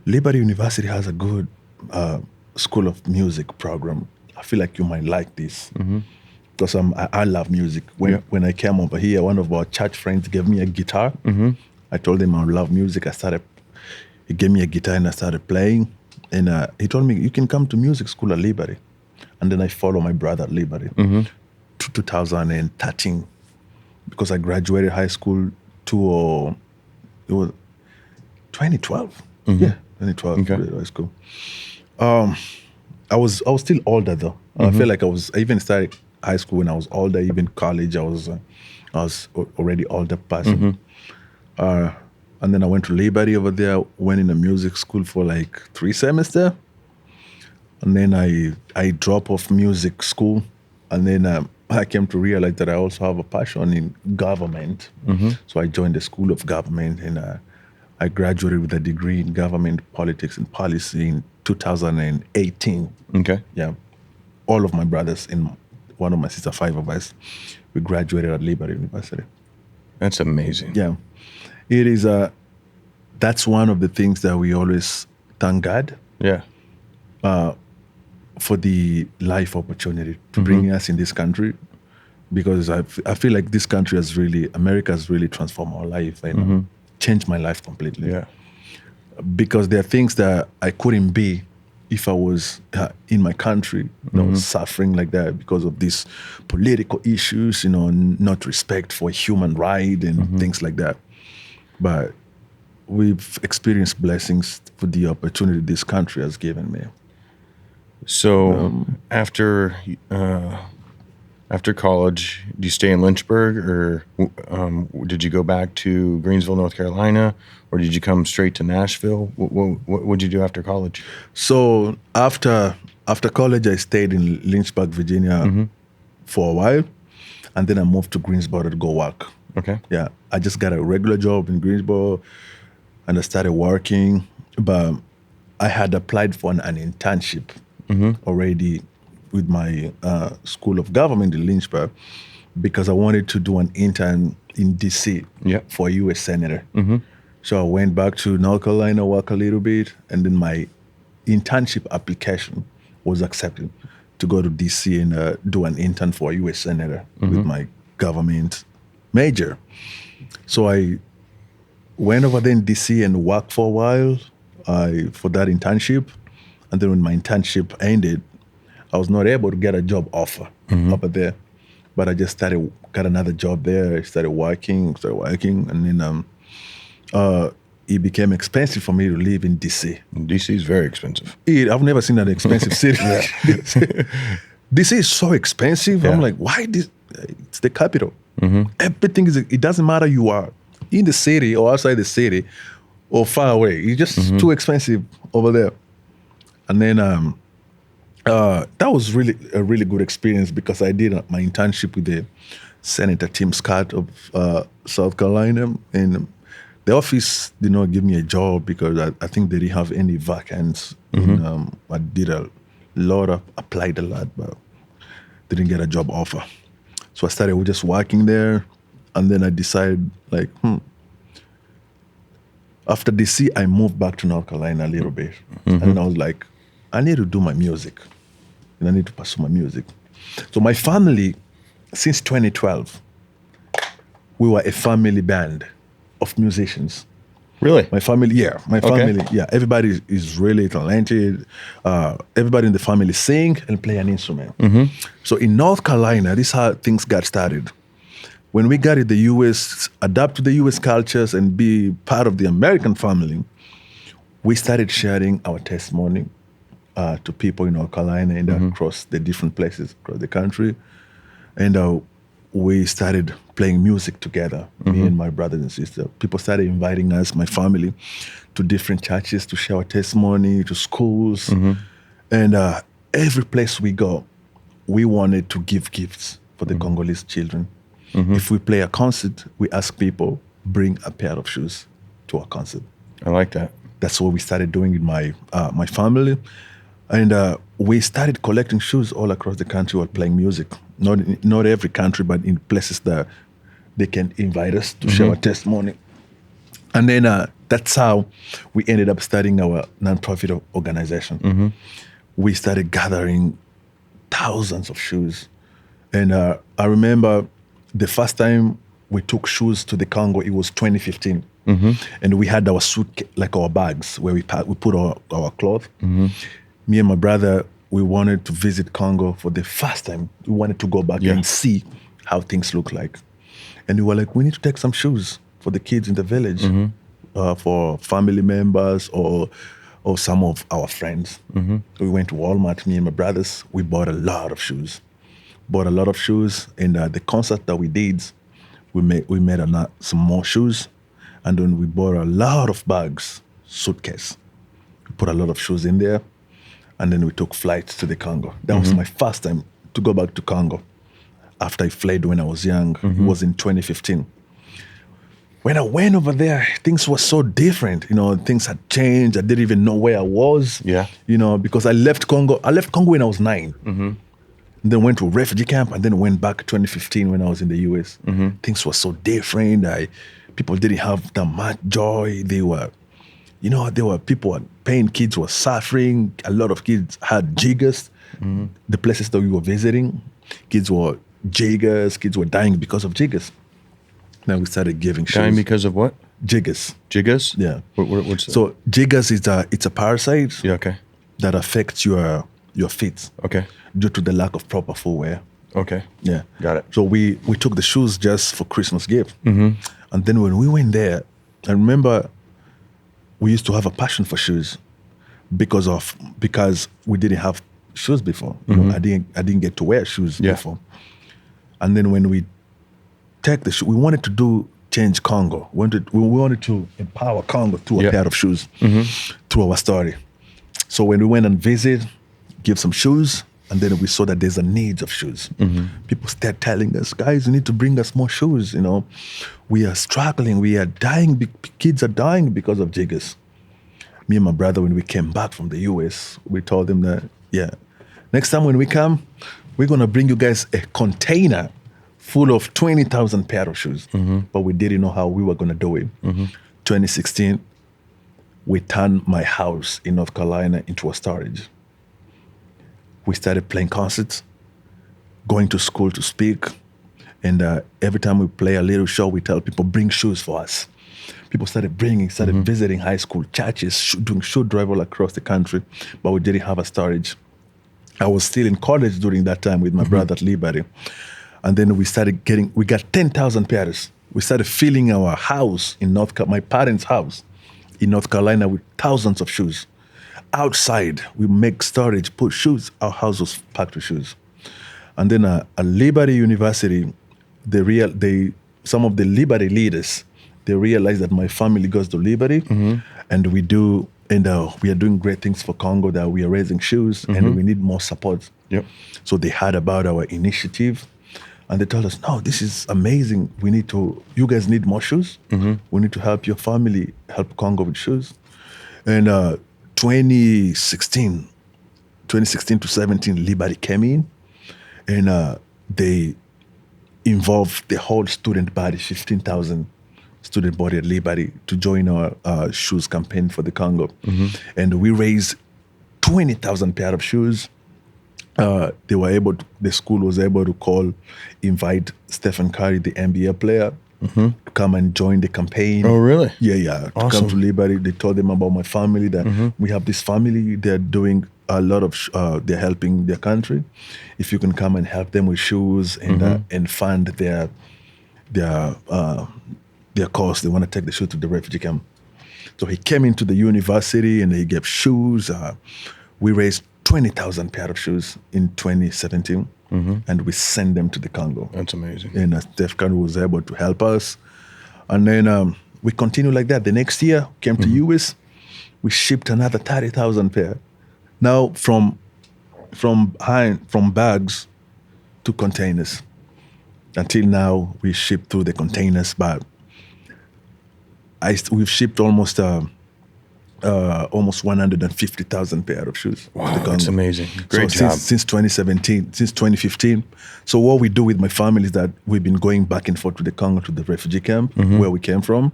Liberty University has a good school of music program. I feel like you might like this. Because I love music. When I came over here, one of our church friends gave me a guitar. I told him I love music. He gave me a guitar and I started playing. And he told me, you can come to music school at Liberty. And then I followed my brother at Liberty to 2013 because I graduated high school it was 2012. Yeah, 2012, Okay. high school. I was still older though. I feel like I even started high school when I was older. Even college, I was already older person. And then I went to Liberty over there. Went in a music school for like 3 semesters, and then I dropped off music school, and then I came to realize that I also have a passion in government. So I joined the School of Government, and I graduated with a degree in government politics and policy in 2018. Okay. Yeah. All of my brothers and one of my sisters, 5 of us, we graduated at Liberty University. That's amazing. Yeah. It is, that's one of the things that we always thank God Yeah. for the life opportunity to bring us in this country, because I feel like this country America has really transformed our life and changed my life completely. Yeah. Because there are things that I couldn't be if I was in my country, suffering like that because of these political issues, not respect for human rights and things like that. But we've experienced blessings for the opportunity this country has given me. So after college, do you stay in Lynchburg, or did you go back to Greensville, North Carolina, or did you come straight to Nashville? What did you do after college? So after college, I stayed in Lynchburg, Virginia for a while, and then I moved to Greensboro to go work. Okay. Yeah, I just got a regular job in Greensboro, and I started working. But I had applied for an internship already with my School of Government in Lynchburg, because I wanted to do an intern in D.C. for a U.S. Senator. So I went back to North Carolina, work a little bit, and then my internship application was accepted to go to D.C. and do an intern for a U.S. Senator with my government major. So I went over there in D.C. and worked for a while for that internship. And then when my internship ended, I was not able to get a job offer over there. But I just got another job there. I started working, and then it became expensive for me to live in D.C. D.C. is very expensive. I've never seen an expensive city. D.C. is so expensive. I'm like, why this? It's the capital. Everything it doesn't matter you are in the city or outside the city or far away. It's just too expensive over there. And then that was really a really good experience, because I did my internship with the Senator Tim Scott of South Carolina, and the office did not give me a job because I think they didn't have any vacancies. I did applied a lot, but didn't get a job offer. So I started just working there, and then I decided, like, after DC, I moved back to North Carolina a little bit, and I was like, I need to do my music, and I need to pursue my music. So my family, since 2012, we were a family band of musicians. Really? My family, everybody is really talented. Everybody in the family sing and play an instrument. So in North Carolina, this is how things got started. When we got in the U.S., adapt to the U.S. cultures and be part of the American family, we started sharing our testimony to people in North Carolina and across the different places across the country. And we started playing music together, me and my brothers and sisters. People started inviting us, my family, to different churches to share our testimony, to schools. And every place we go, we wanted to give gifts for the Congolese children. If we play a concert, we ask people, bring a pair of shoes to our concert. I like that. That's what we started doing in my family. And we started collecting shoes all across the country while playing music. Not every country, but in places that they can invite us to share our testimony. And then that's how we ended up starting our nonprofit organization. We started gathering thousands of shoes. And I remember the first time we took shoes to the Congo, it was 2015. And we had our suit, like our bags, where we put our clothes. Me and my brother, we wanted to visit Congo for the first time. We wanted to go back and see how things look like. And we were like, we need to take some shoes for the kids in the village, for family members or some of our friends. We went to Walmart, me and my brothers. We bought a lot of shoes. And the concert that we did, we made some more shoes. And then we bought a lot of bags, suitcase. We put a lot of shoes in there. And then we took flights to the Congo. That was my first time to go back to Congo after I fled when I was young. It was in 2015. When I went over there, things were so different. Things had changed. I didn't even know where I was. Because I left Congo. When I was 9. And then went to a refugee camp and then went back 2015 when I was in the US. Things were so different. People didn't have that much joy. There were people, pain, kids were suffering. A lot of kids had jiggers. The places that we were visiting, kids were jiggers. Kids were dying because of jiggers. Then we started giving shoes. Dying because of what? Jiggers. Jiggers? Yeah. What's that? So jiggers it's a parasite. Yeah, okay. That affects your feet. Okay. Due to the lack of proper footwear. Okay. Yeah. Got it. So we took the shoes just for Christmas gift. And then when we went there, I remember we used to have a passion for shoes because we didn't have shoes before. I didn't get to wear shoes before. And then when we take the shoe, we wanted to change Congo. We wanted to empower Congo through a pair of shoes, through our story. So when we went and visit, give some shoes, and then we saw that there's a need of shoes. People start telling us, guys, you need to bring us more shoes. We are struggling. We are dying. Kids are dying because of jiggers. Me and my brother, when we came back from the US, we told them that, next time when we come, we're going to bring you guys a container full of 20,000 pair of shoes. But we didn't know how we were going to do it. 2016, we turned my house in North Carolina into a storage. We started playing concerts, going to school to speak. And every time we play a little show, we tell people, bring shoes for us. People started visiting high school, churches, doing shoe drive all across the country, but we didn't have a storage. I was still in college during that time with my brother at Liberty. And then we got 10,000 pairs. We started filling our house my parents' house in North Carolina with thousands of shoes. Outside, we make storage, put shoes. Our house was packed with shoes. And then at Liberty University, some of the Liberty leaders, they realized that my family goes to Liberty, and we are doing great things for Congo, that we are raising shoes, and we need more support. So they heard about our initiative, and they told us, no, this is amazing. You guys need more shoes. We need to help your family, help Congo with shoes. And 2016 to 17, Liberty came in, and they involved the whole student body, 15,000 student body at Liberty, to join our shoes campaign for the Congo. And we raised 20,000 pair of shoes. The school was able to invite Stephen Curry, the NBA player, to come and join the campaign. Oh, really? Yeah. Awesome. To come to Liberty. They told them about my family, that we have this family. They're doing a lot of, they're helping their country. If you can come and help them with shoes and fund their course, they want to take the shoes to the refugee camp. So he came into the university and he gave shoes. We raised 20,000 pair of shoes in 2017, and we sent them to the Congo. That's amazing. And Steph Curry was able to help us. And then we continued like that. The next year, came to US, we shipped another 30,000 pair. Now from bags to containers. Until now, we ship through the containers, but we've shipped almost almost 150,000 pair of shoes. Wow, to the that's Congo. amazing. Great job. Since 2017, since 2015. So what we do with my family is that we've been going back and forth to the Congo, to the refugee camp where we came from,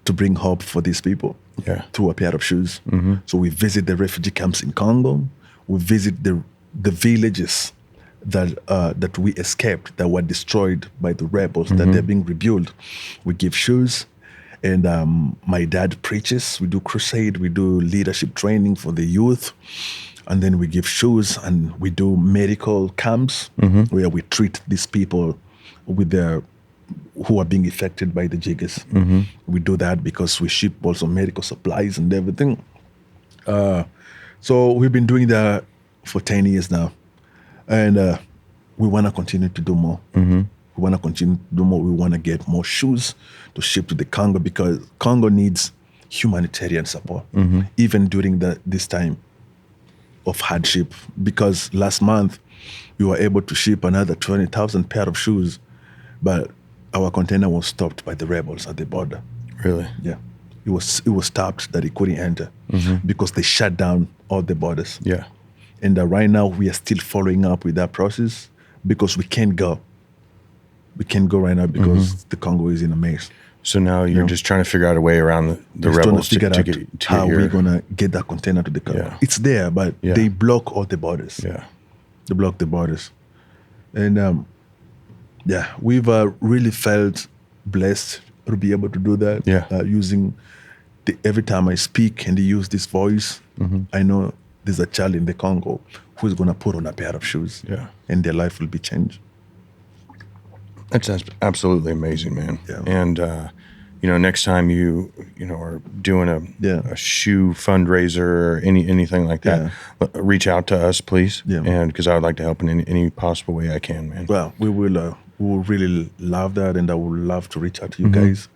to bring hope for these people through a pair of shoes. So we visit the refugee camps in Congo. We visit the villages that we escaped, that were destroyed by the rebels, that they're being rebuilt. We give shoes. And my dad preaches. We do crusade. We do leadership training for the youth. And then we give shoes, and we do medical camps where we treat these people who are being affected by the jiggers. We do that because we ship also medical supplies and everything. So we've been doing that for 10 years now. And we want to continue to do more. We want to continue to do more. We want to get more shoes to ship to the Congo, because Congo needs humanitarian support, even during this time of hardship. Because last month, we were able to ship another 20,000 pair of shoes, but our container was stopped by the rebels at the border. Really? Yeah. It was stopped that it couldn't enter because they shut down all the borders. Yeah. And right now, we are still following up with that process because we can't go. We can't go right now because the Congo is in a mess. So now you're just trying to figure out a way around the rebels to get how we're going to get that container to the Congo. Yeah. It's there, but they block all the borders. Yeah. They block the borders. And we've really felt blessed to be able to do that. Yeah. Using every time I speak and they use this voice, I know there's a child in the Congo who's going to put on a pair of shoes. Yeah. And their life will be changed. That's absolutely amazing, man. Yeah. And next time you are doing a shoe fundraiser or anything like that, reach out to us, please. Yeah. And because I would like to help in any possible way I can, man. Well, we will really love that, and I would love to reach out to you guys.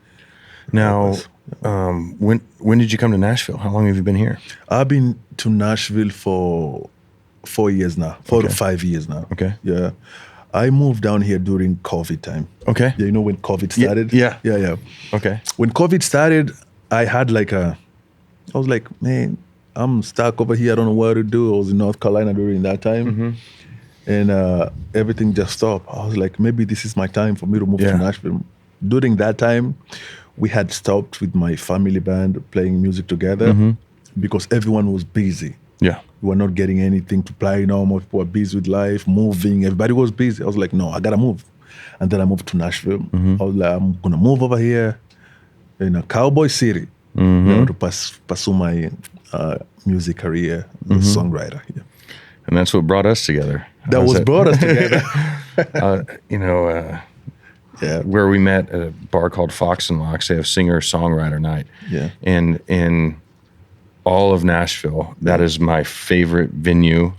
Now, when did you come to Nashville? How long have you been here? I've been to Nashville for 4 years now, 4 to 5 years now. Okay. Yeah. I moved down here during COVID time. Okay. Yeah, you know when COVID started? Yeah. Yeah. Okay. When COVID started, I had I was like, man, I'm stuck over here. I don't know what to do. I was in North Carolina during that time. And everything just stopped. I was like, maybe this is my time for me to move to Nashville. During that time, we had stopped with my family band playing music together because everyone was busy. Yeah. We were not getting anything to play. More people were busy with life, moving. Everybody was busy. I was like, no, I got to move. And then I moved to Nashville. I was like, I'm going to move over here in a cowboy city to pursue my music career as a songwriter. Yeah. And that's what brought us together. Brought us together. Where we met at a bar called Fox and Locks, they have singer-songwriter night. Yeah. And in all of Nashville, that is my favorite venue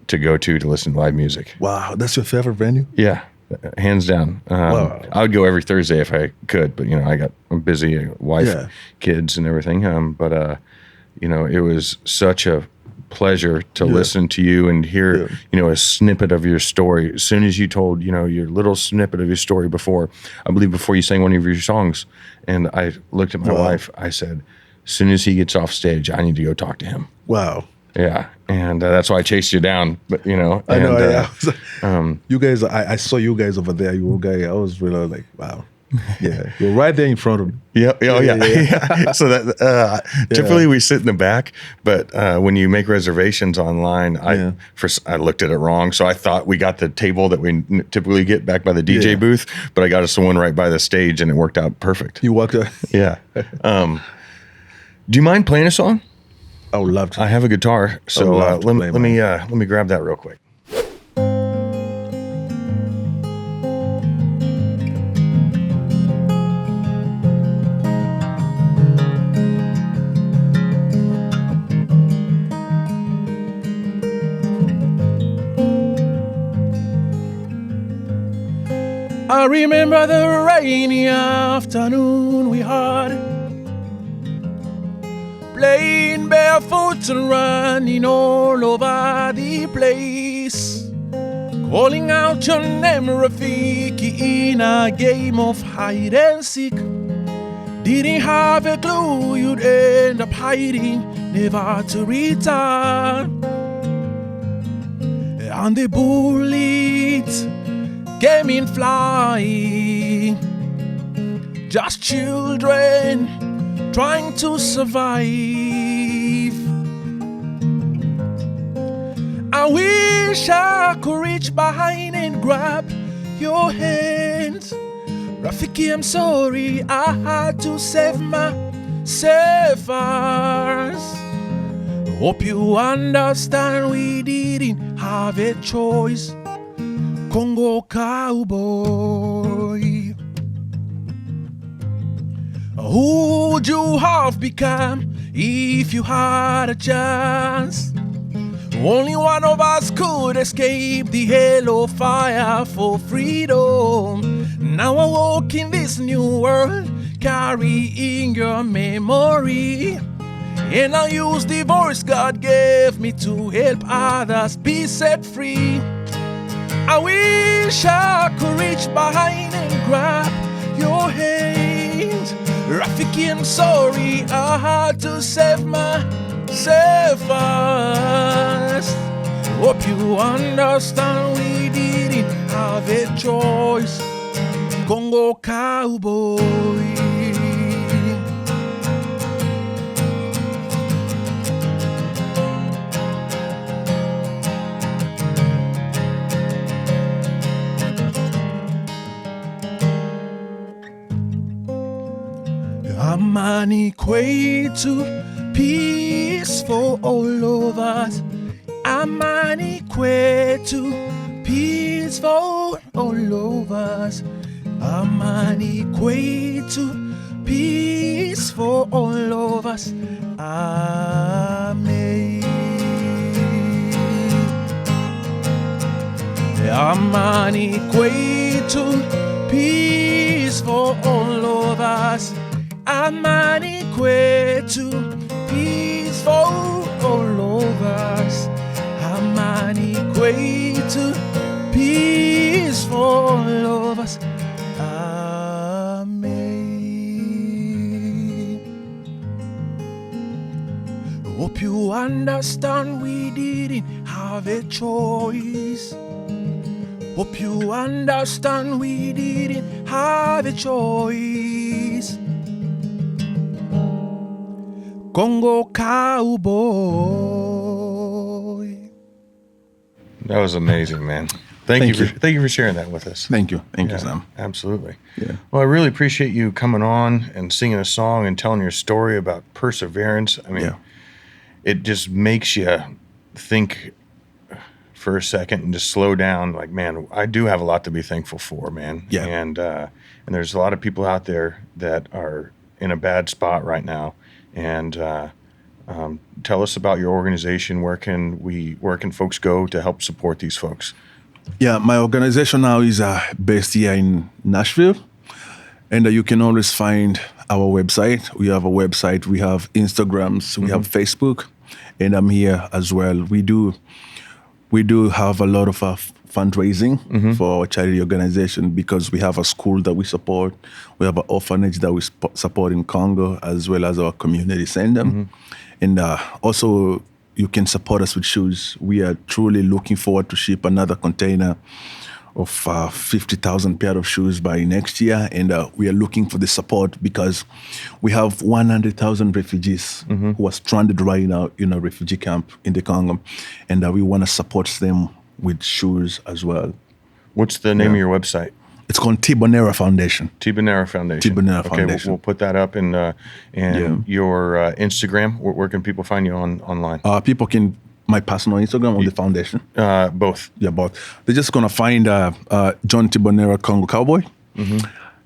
to go to listen to live music. Wow, that's your favorite venue? Yeah, hands down. Wow. I would go every Thursday if I could, but I'm busy, wife, kids, and everything. It was such a pleasure to listen to you and hear, a snippet of your story. As soon as you told, your little snippet of your story before you sang one of your songs, and I looked at my wife, I said, as soon as he gets off stage, I need to go talk to him. Wow. Yeah. And that's why I chased you down. But, I know. You guys, I saw you guys over there. I was really like, wow. Yeah. You're right there in front of me. Yeah. Oh, yeah. So that typically we sit in the back, but when you make reservations online, I looked at it wrong. So I thought we got the table that we typically get back by the DJ booth, but I got us the one right by the stage, and it worked out perfect. You walked out? Yeah. Do you mind playing a song? I would love to. I have a guitar, so let me grab that real quick. I remember the rainy afternoon we had, playing barefoot and running all over the place, calling out your name, Rafiki, in a game of hide and seek. Didn't have a clue you'd end up hiding, never to return. And the bullets came in flying. Just children trying to survive. I wish I could reach behind and grab your hands. Rafiki, I'm sorry I had to save myself first. Hope you understand we didn't have a choice. Congo cowboy. Who would you have become if you had a chance? Only one of us could escape the halo fire for freedom. Now I walk in this new world, carrying your memory. And I use the voice God gave me to help others be set free. I wish I could reach behind and grab your hand. Rafiki, I'm sorry I had to save myself first. Hope you understand we didn't have a choice. Congo cowboy. Amani kwetu, peace for all of us. Amani kwetu, peace for all of us. Amani kwetu, peace for all of us. Amen. Amani kwetu, peace for all of us. Amani kwetu, peace for all of us. Amani kwetu, peace for all of us. Amen. Hope you understand we didn't have a choice. Hope you understand we didn't have a choice. Congo cowboy. That was amazing, man. Thank you for sharing that with us. Thank you, Sam. Absolutely. Yeah. Well, I really appreciate you coming on and singing a song and telling your story about perseverance. I mean, it just makes you think for a second and just slow down. Like, man, I do have a lot to be thankful for, man. Yeah. And there's a lot of people out there that are in a bad spot right now. And tell us about your organization. Where can folks go to help support these folks? Yeah, my organization now is based here in Nashville, and you can always find our website. We have a website, we have Instagrams, we have Facebook, and I'm here as well. We do have a lot of fundraising for our charity organization because we have a school that we support. We have an orphanage that we support in Congo, as well as our community center. And also, you can support us with shoes. We are truly looking forward to ship another container of 50,000 pair of shoes by next year. And we are looking for the support because we have 100,000 refugees who are stranded right now in a refugee camp in the Congo. And we want to support them with shoes as well. What's the name of your website? It's called Ntibonera Foundation. Ntibonera Foundation. Ntibonera Okay, Foundation. we'll put that up in your Instagram. Where can people find you online? People can, my personal Instagram or the foundation? Both. Yeah, both. They're just going to find John Ntibonera Congo Cowboy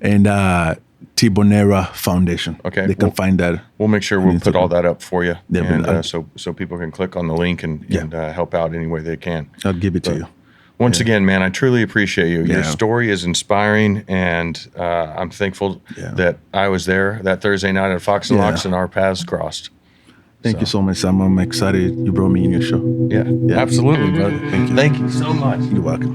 and Ntibonera Foundation. Okay. They can find that. We'll make sure we'll put all that up for you. Yeah, and, so people can click on the link and help out any way they can. I'll give it to you. Once again, man, I truly appreciate you. Your Yeah. story is inspiring, and I'm thankful that I was there that Thursday night at Fox and Locks and our paths crossed. Thank you so much, Sam. I'm excited you brought me in your show. Yeah, absolutely, brother. Thank you. Thank you so much. You're welcome.